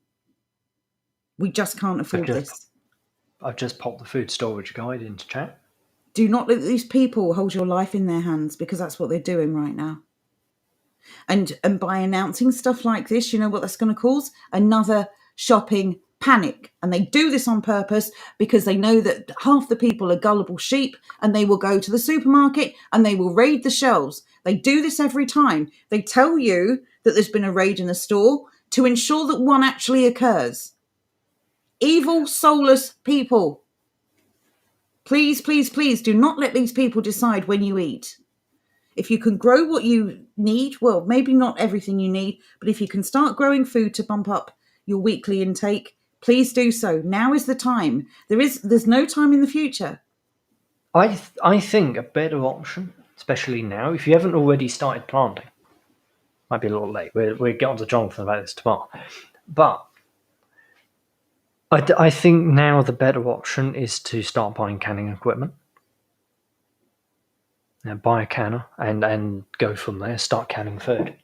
Speaker 1: We just can't afford this.
Speaker 2: I've just popped the food storage guide into chat.
Speaker 1: Do not let these people hold your life in their hands, because that's what they're doing right now. And by announcing stuff like this, you know what that's going to cause? Another shopping panic. And they do this on purpose because they know that half the people are gullible sheep and they will go to the supermarket and they will raid the shelves. They do this every time. They tell you that there's been a raid in a store to ensure that one actually occurs. Evil, soulless people. Please, please, please do not let these people decide when you eat. If you can grow what you need, well, maybe not everything you need, but if you can start growing food to bump up your weekly intake, please do so. Now is the time. There's no time in the future.
Speaker 2: I think a better option, especially now, if you haven't already started planting, might be a little late. We'll get on to Jonathan about this tomorrow. But I think now the better option is to start buying canning equipment. Buy a canner and go from there. Start canning food.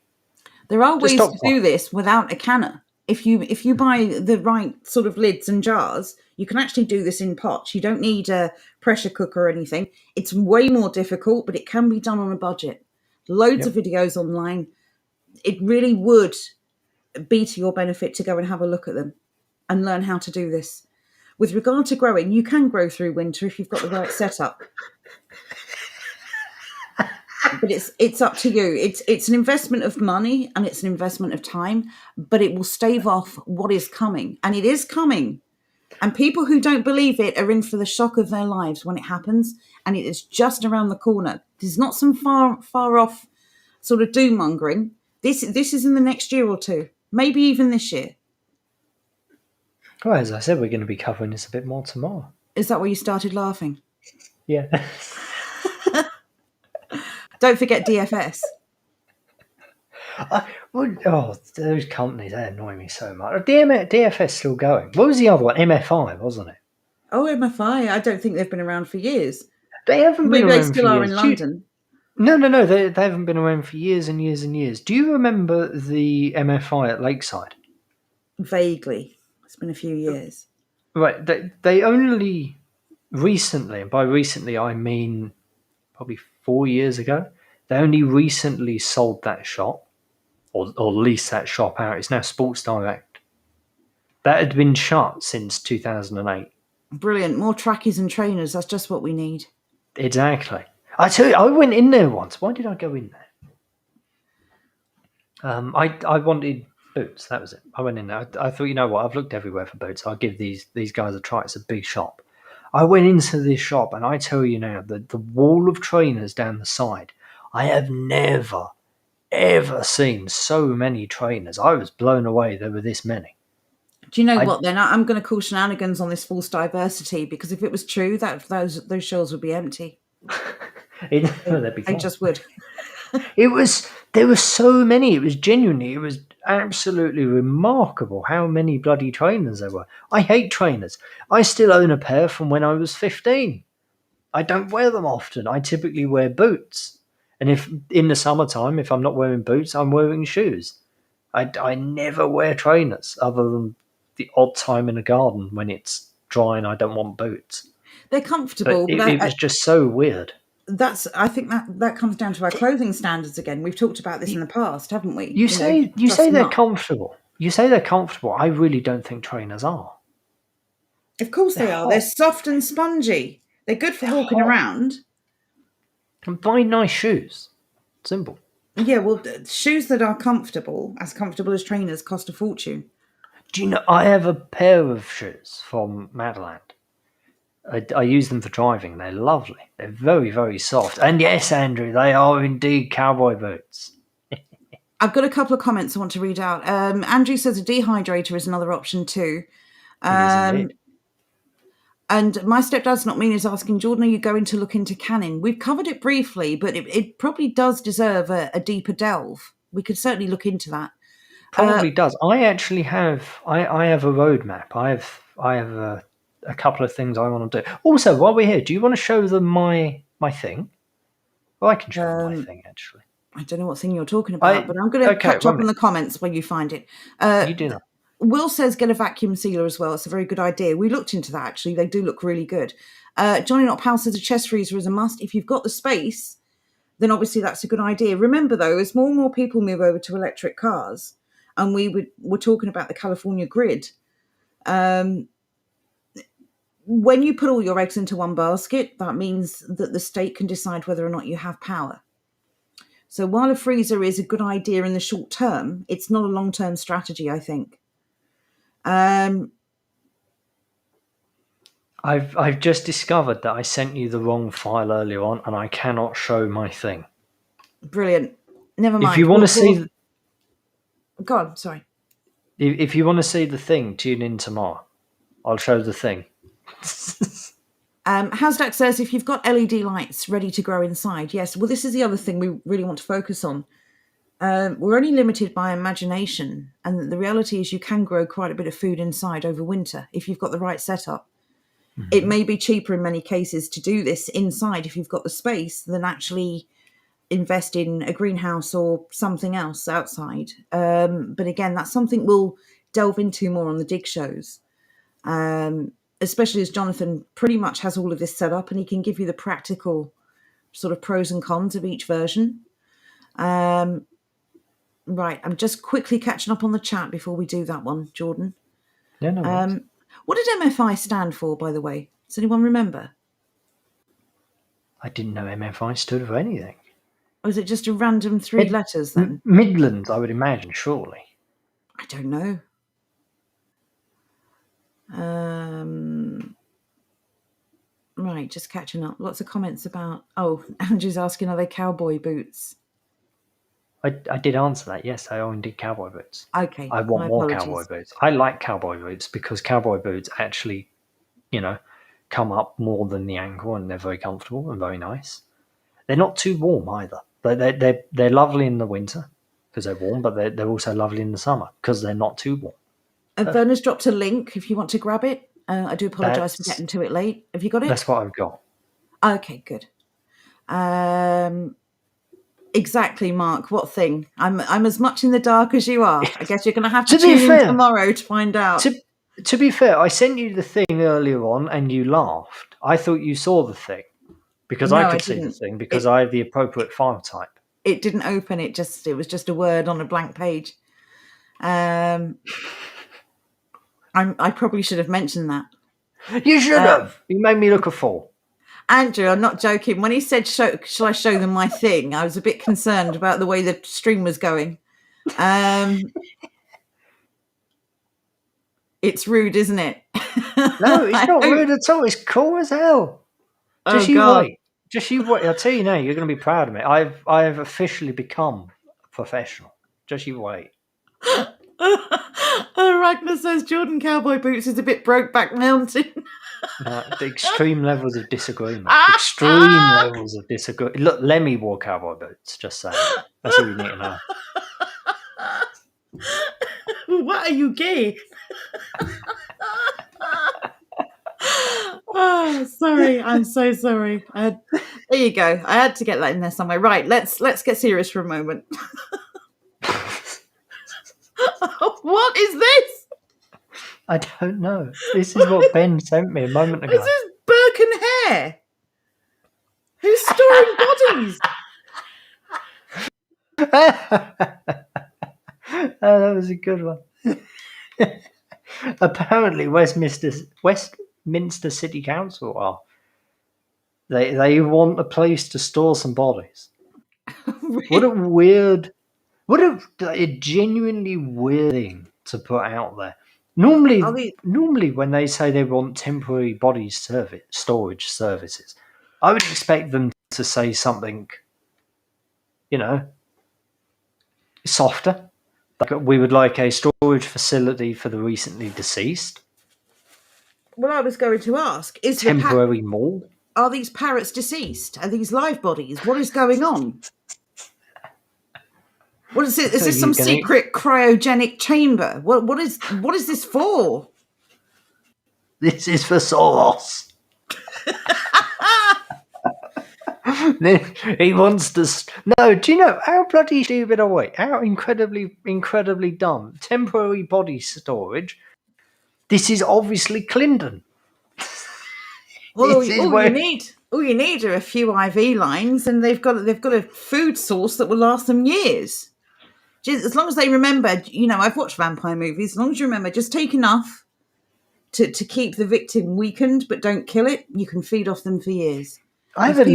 Speaker 1: There are ways to
Speaker 2: stockpile.
Speaker 1: do this without a canner. If you buy the right sort of lids and jars, you can actually do this in pots. You don't need a pressure cooker or anything. It's way more difficult, but it can be done on a budget. Loads of videos online. It really would be to your benefit to go and have a look at them and learn how to do this. With regard to growing, you can grow through winter if you've got the right setup. But it's up to you. It's an investment of money and it's an investment of time, but it will stave off what is coming. And it is coming. And people who don't believe it are in for the shock of their lives when it happens. And it is just around the corner. There's not some far off sort of doom mongering. This is in the next year or two, maybe even this year.
Speaker 2: Well, as I said, we're going to be covering this a bit more tomorrow.
Speaker 1: Is that where you started laughing?
Speaker 2: Yeah.
Speaker 1: Don't forget DFS.
Speaker 2: Those companies, they annoy me so much. DFS still going. What was the other one? MFI, wasn't it?
Speaker 1: Oh, MFI. I don't think they've been around for years.
Speaker 2: They haven't been
Speaker 1: Maybe they
Speaker 2: around
Speaker 1: still
Speaker 2: for
Speaker 1: are
Speaker 2: years.
Speaker 1: in London.
Speaker 2: No. They haven't been around for years and years and years. Do you remember the MFI at Lakeside?
Speaker 1: Vaguely. It's been a few years.
Speaker 2: Right. They only recently, and by recently I mean probably 4 years ago, they only recently sold that shop or leased that shop out. It's now Sports Direct. That had been shut since 2008.
Speaker 1: Brilliant. More trackies and trainers. That's just what we need.
Speaker 2: Exactly. I tell you, I went in there once. Why did I go in there? I wanted boots. That was it. I went in there. I thought, you know what? I've looked everywhere for boots. I'll give these guys a try. It's a big shop. I went into this shop, and I tell you now, the wall of trainers down the side, I have never, ever seen so many trainers. I was blown away there were this many.
Speaker 1: Do you know what then? I'm going to call shenanigans on this false diversity, because if it was true, that those shelves would be empty.
Speaker 2: They
Speaker 1: just would.
Speaker 2: There were so many. It was absolutely remarkable how many bloody trainers there were. I hate trainers. I still own a pair from when I was 15. I don't wear them often. I typically wear boots. And if in the summertime, if I'm not wearing boots, I'm wearing shoes. I never wear trainers other than the odd time in the garden when it's dry and I don't want boots.
Speaker 1: They're comfortable.
Speaker 2: But it was just so weird.
Speaker 1: I think that comes down to our clothing standards again. We've talked about this in the past, haven't we?
Speaker 2: You say they're comfortable. You say they're comfortable. I really don't think trainers are.
Speaker 1: Of course they are. They're soft and spongy. They're good for walking around.
Speaker 2: And buy nice shoes. Simple.
Speaker 1: Yeah, well, shoes that are comfortable as trainers, cost a fortune.
Speaker 2: Do you know, I have a pair of shoes from Madeline. I use them for driving. They're lovely. They're very, very soft. And yes, Andrew, they are indeed cowboy boots.
Speaker 1: I've got a couple of comments I want to read out. Andrew says a dehydrator is another option too. And my stepdad's not mean is asking, Jordan, are you going to look into canning? We've covered it briefly, but it probably does deserve a deeper delve. We could certainly look into that.
Speaker 2: Probably does. I actually have. I have a roadmap. I have a couple of things I want to do. Also, while we're here, do you want to show them my thing? Well, I can show them my thing actually.
Speaker 1: I don't know what thing you're talking about, but I'm going to catch up in the comments when you find it.
Speaker 2: You do that.
Speaker 1: Will says get a vacuum sealer as well. It's a very good idea. We looked into that actually. They do look really good. Johnny Not Powell says a chest freezer is a must. If you've got the space, then obviously that's a good idea. Remember though, as more and more people move over to electric cars, and we're talking about the California grid, when you put all your eggs into one basket, that means that the state can decide whether or not you have power. So while a freezer is a good idea in the short term, it's not a long-term strategy, I think.
Speaker 2: I've just discovered that I sent you the wrong file earlier on, and I cannot show my thing.
Speaker 1: Brilliant. Never mind.
Speaker 2: If you want to see,
Speaker 1: Go on, sorry.
Speaker 2: if you want to see the thing, tune in tomorrow. I'll show the thing.
Speaker 1: Hasdak says, if you've got LED lights ready to grow inside, yes. Well, this is the other thing we really want to focus on. We're only limited by imagination, and the reality is you can grow quite a bit of food inside over winter if you've got the right setup. Mm-hmm. It may be cheaper in many cases to do this inside if you've got the space than actually invest in a greenhouse or something else outside. But again, that's something we'll delve into more on the dig shows. Especially as Jonathan pretty much has all of this set up and he can give you the practical sort of pros and cons of each version. Right, I'm just quickly catching up on the chat before we do that one, Jordan.
Speaker 2: Yeah, no.
Speaker 1: What did MFI stand for, by the way? Does anyone remember?
Speaker 2: I didn't know MFI stood for anything.
Speaker 1: Or is it just a random 3 letters then?
Speaker 2: Midlands, I would imagine, surely.
Speaker 1: I don't know. Right, just catching up. Lots of comments about... Oh, Andrew's asking, are they cowboy boots?
Speaker 2: I did answer that. Yes, I own did cowboy boots.
Speaker 1: Okay.
Speaker 2: I want more cowboy boots. I like cowboy boots because cowboy boots actually, come up more than the ankle and they're very comfortable and very nice. They're not too warm either. They're lovely in the winter because they're warm, but they're also lovely in the summer because they're not too warm.
Speaker 1: Verna's dropped a link if you want to grab it. I do apologise for getting to it late. Have you got it?
Speaker 2: That's what I've got.
Speaker 1: Okay, good. Exactly, Mark. What thing? I'm as much in the dark as you are. I guess you're going to have to tune in tomorrow to find out.
Speaker 2: To be fair, I sent you the thing earlier on and you laughed. I thought you saw the thing because I could see the thing because I have the appropriate file type.
Speaker 1: It didn't open. It was just a word on a blank page. I probably should have mentioned that.
Speaker 2: You should have. You made me look a fool.
Speaker 1: Andrew, I'm not joking. When he said, shall I show them my thing? I was a bit concerned about the way the stream was going. It's rude, isn't it?
Speaker 2: No, it's not rude at all. It's cool as hell. Just you wait. Just you wait. I'll tell you now, you're going to be proud of me. I've officially become a professional. Just you wait.
Speaker 1: Ragnar says Jordan cowboy boots is a bit Brokeback Mountain.
Speaker 2: The extreme levels of disagreement. Extreme levels of disagreement. Look, Lemmy wore cowboy boots. Just saying. That's all you need to know.
Speaker 1: What are you, gay? Oh, sorry. I'm so sorry. There you go. I had to get that in there somewhere. Right. Let's get serious for a moment. What is this?
Speaker 2: I don't know. This is what Ben sent me a moment ago.
Speaker 1: This is Burke and Hare. Who's storing bodies?
Speaker 2: Oh, that was a good one. Apparently, Westminster City Council they want a place to store some bodies.
Speaker 1: Really?
Speaker 2: What a genuinely weird thing to put out there. Normally, when they say they want temporary body storage services, I would expect them to say something, softer. Like we would like a storage facility for the recently deceased.
Speaker 1: Well, I was going to ask: is
Speaker 2: temporary mall?
Speaker 1: Are these parrots deceased? Are these live bodies? What is going on? What is it? Is this some secret cryogenic chamber? What is this for?
Speaker 2: This is for Soros. He wants to. No, do you know how bloody stupid are we? How incredibly, incredibly dumb. Temporary body storage. This is obviously Clinton.
Speaker 1: Well, all you need are a few IV lines, and they've got a food source that will last them years. As long as they remember, I've watched vampire movies. As long as you remember, just take enough to keep the victim weakened, but don't kill it. You can feed off them for years.
Speaker 2: I have a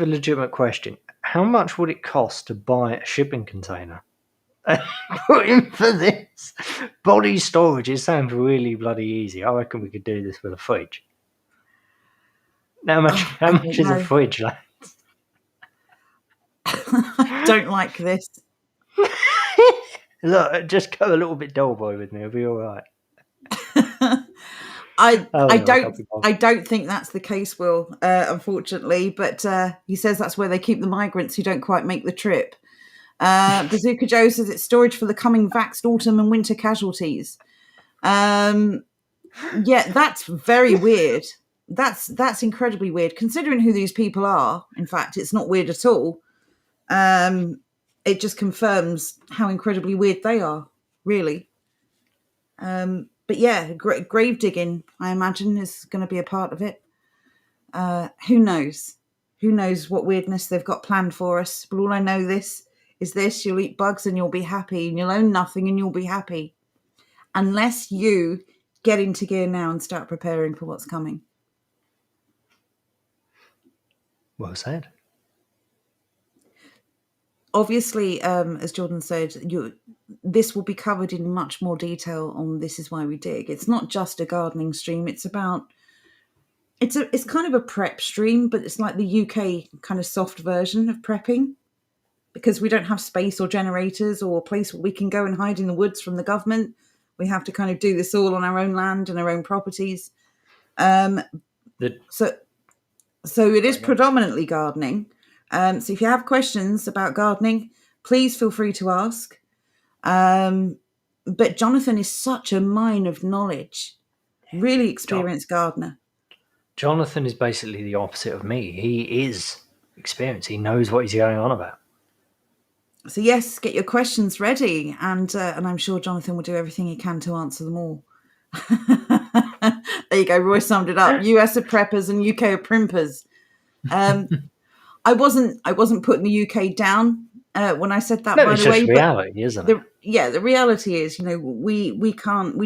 Speaker 2: legitimate question. How much would it cost to buy a shipping container and put in for this? Body storage, it sounds really bloody easy. I reckon we could do this with a fridge. How much is a fridge, lads?
Speaker 1: I don't like this.
Speaker 2: Look, just go a little bit dull boy with me. It'll be all right.
Speaker 1: I
Speaker 2: Oh, no, I can't be bothered.
Speaker 1: I don't think that's the case, Will, unfortunately. But he says that's where they keep the migrants who don't quite make the trip. Bazooka Joe says it's storage for the coming vaxxed autumn and winter casualties. Yeah, that's very weird. That's incredibly weird, considering who these people are. In fact, it's not weird at all. It just confirms how incredibly weird they are, really. But yeah, grave digging, I imagine, is going to be a part of it. Who knows? Who knows what weirdness they've got planned for us? But all I know is this: you'll eat bugs and you'll be happy, and you'll own nothing and you'll be happy. Unless you get into gear now and start preparing for what's coming.
Speaker 2: Well said.
Speaker 1: Obviously, as Jordan said, this will be covered in much more detail on This Is Why We Dig. It's not just a gardening stream. It's kind of a prep stream, but it's like the UK kind of soft version of prepping, because we don't have space or generators or a place where we can go and hide in the woods from the government. We have to kind of do this all on our own land and our own properties. So it is predominantly gardening. So if you have questions about gardening, please feel free to ask. But Jonathan is such a mine of knowledge, really experienced gardener.
Speaker 2: Jonathan is basically the opposite of me. He is experienced. He knows what he's going on about.
Speaker 1: So yes, get your questions ready, and I'm sure Jonathan will do everything he can to answer them all. There you go. Roy summed it up. US are preppers and UK are primpers. I wasn't putting the UK down when I said that.
Speaker 2: No,
Speaker 1: by
Speaker 2: it's
Speaker 1: the way,
Speaker 2: just reality, isn't it?
Speaker 1: The reality is, we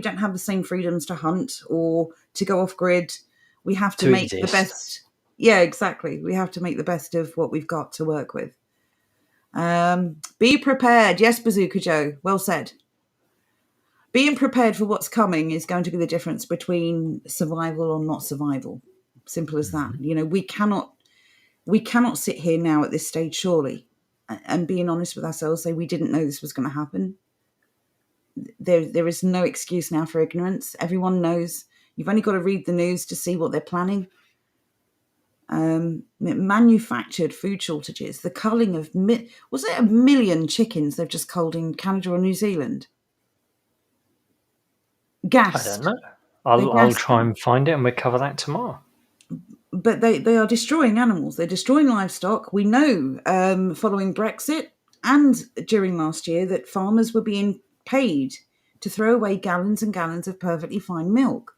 Speaker 1: don't have the same freedoms to hunt or to go off grid. We have to make the best. Yeah, exactly. We have to make the best of what we've got to work with. Be prepared. Yes, Bazooka Joe. Well said. Being prepared for what's coming is going to be the difference between survival or not survival. Simple as that. We cannot sit here now at this stage, surely, and being honest with ourselves, say we didn't know this was going to happen. There is no excuse now for ignorance. Everyone knows. You've only got to read the news to see what they're planning. Manufactured food shortages, the culling of was it 1 million chickens they've just culled in Canada or New Zealand? Gassed.
Speaker 2: I don't know. I'll try and find it, and we'll cover that tomorrow.
Speaker 1: But they are destroying animals. They're destroying livestock. We know following Brexit and during last year that farmers were being paid to throw away gallons and gallons of perfectly fine milk.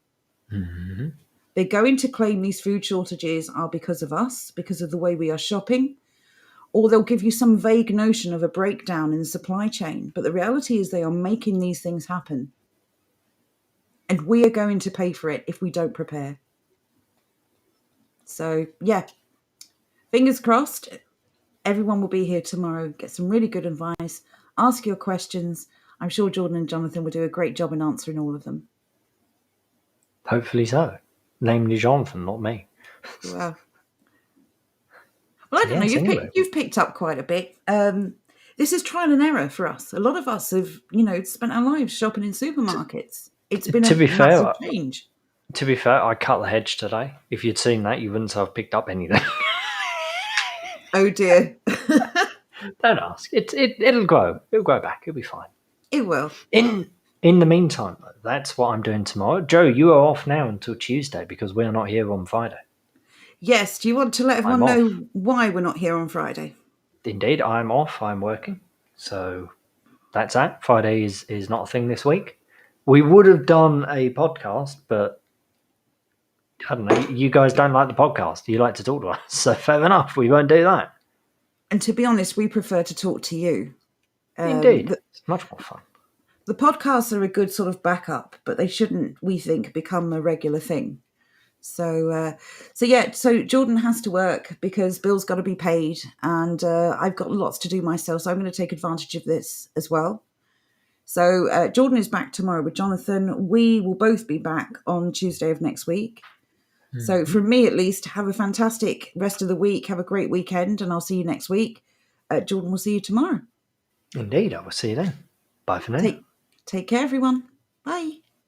Speaker 2: Mm-hmm.
Speaker 1: They're going to claim these food shortages are because of us, because of the way we are shopping, or they'll give you some vague notion of a breakdown in the supply chain. But the reality is they are making these things happen. And we are going to pay for it if we don't prepare. So, yeah, fingers crossed. Everyone will be here tomorrow. Get some really good advice. Ask your questions. I'm sure Jordan and Jonathan will do a great job in answering all of them.
Speaker 2: Hopefully so. Namely Jonathan, not me.
Speaker 1: Well, I don't know. You've picked up quite a bit. This is trial and error for us. A lot of us have, spent our lives shopping in supermarkets. It's been a massive change.
Speaker 2: To be fair, I cut the hedge today. If you'd seen that, you wouldn't have picked up anything.
Speaker 1: Oh dear.
Speaker 2: Don't ask. It'll grow. It'll grow back. It'll be fine.
Speaker 1: It will.
Speaker 2: In the meantime, though, that's what I'm doing tomorrow. Joe, you are off now until Tuesday because we're not here on Friday.
Speaker 1: Yes. Do you want to let everyone know why we're not here on Friday?
Speaker 2: Indeed, I'm off. I'm working. So that's that. Friday is not a thing this week. We would have done a podcast, but I don't know. You guys don't like the podcast. You like to talk to us. So fair enough. We won't do that.
Speaker 1: And to be honest, we prefer to talk to you.
Speaker 2: Indeed. It's much more fun.
Speaker 1: The podcasts are a good sort of backup, but they shouldn't, we think, become a regular thing. So Jordan has to work because Bill's got to be paid, and I've got lots to do myself, so I'm going to take advantage of this as well. So Jordan is back tomorrow with Jonathan. We will both be back on Tuesday of next week. Mm-hmm. So from me, at least, have a fantastic rest of the week. Have a great weekend, and I'll see you next week. Jordan will see you tomorrow.
Speaker 2: Indeed, I will see you then. Bye for now.
Speaker 1: Take care, everyone. Bye.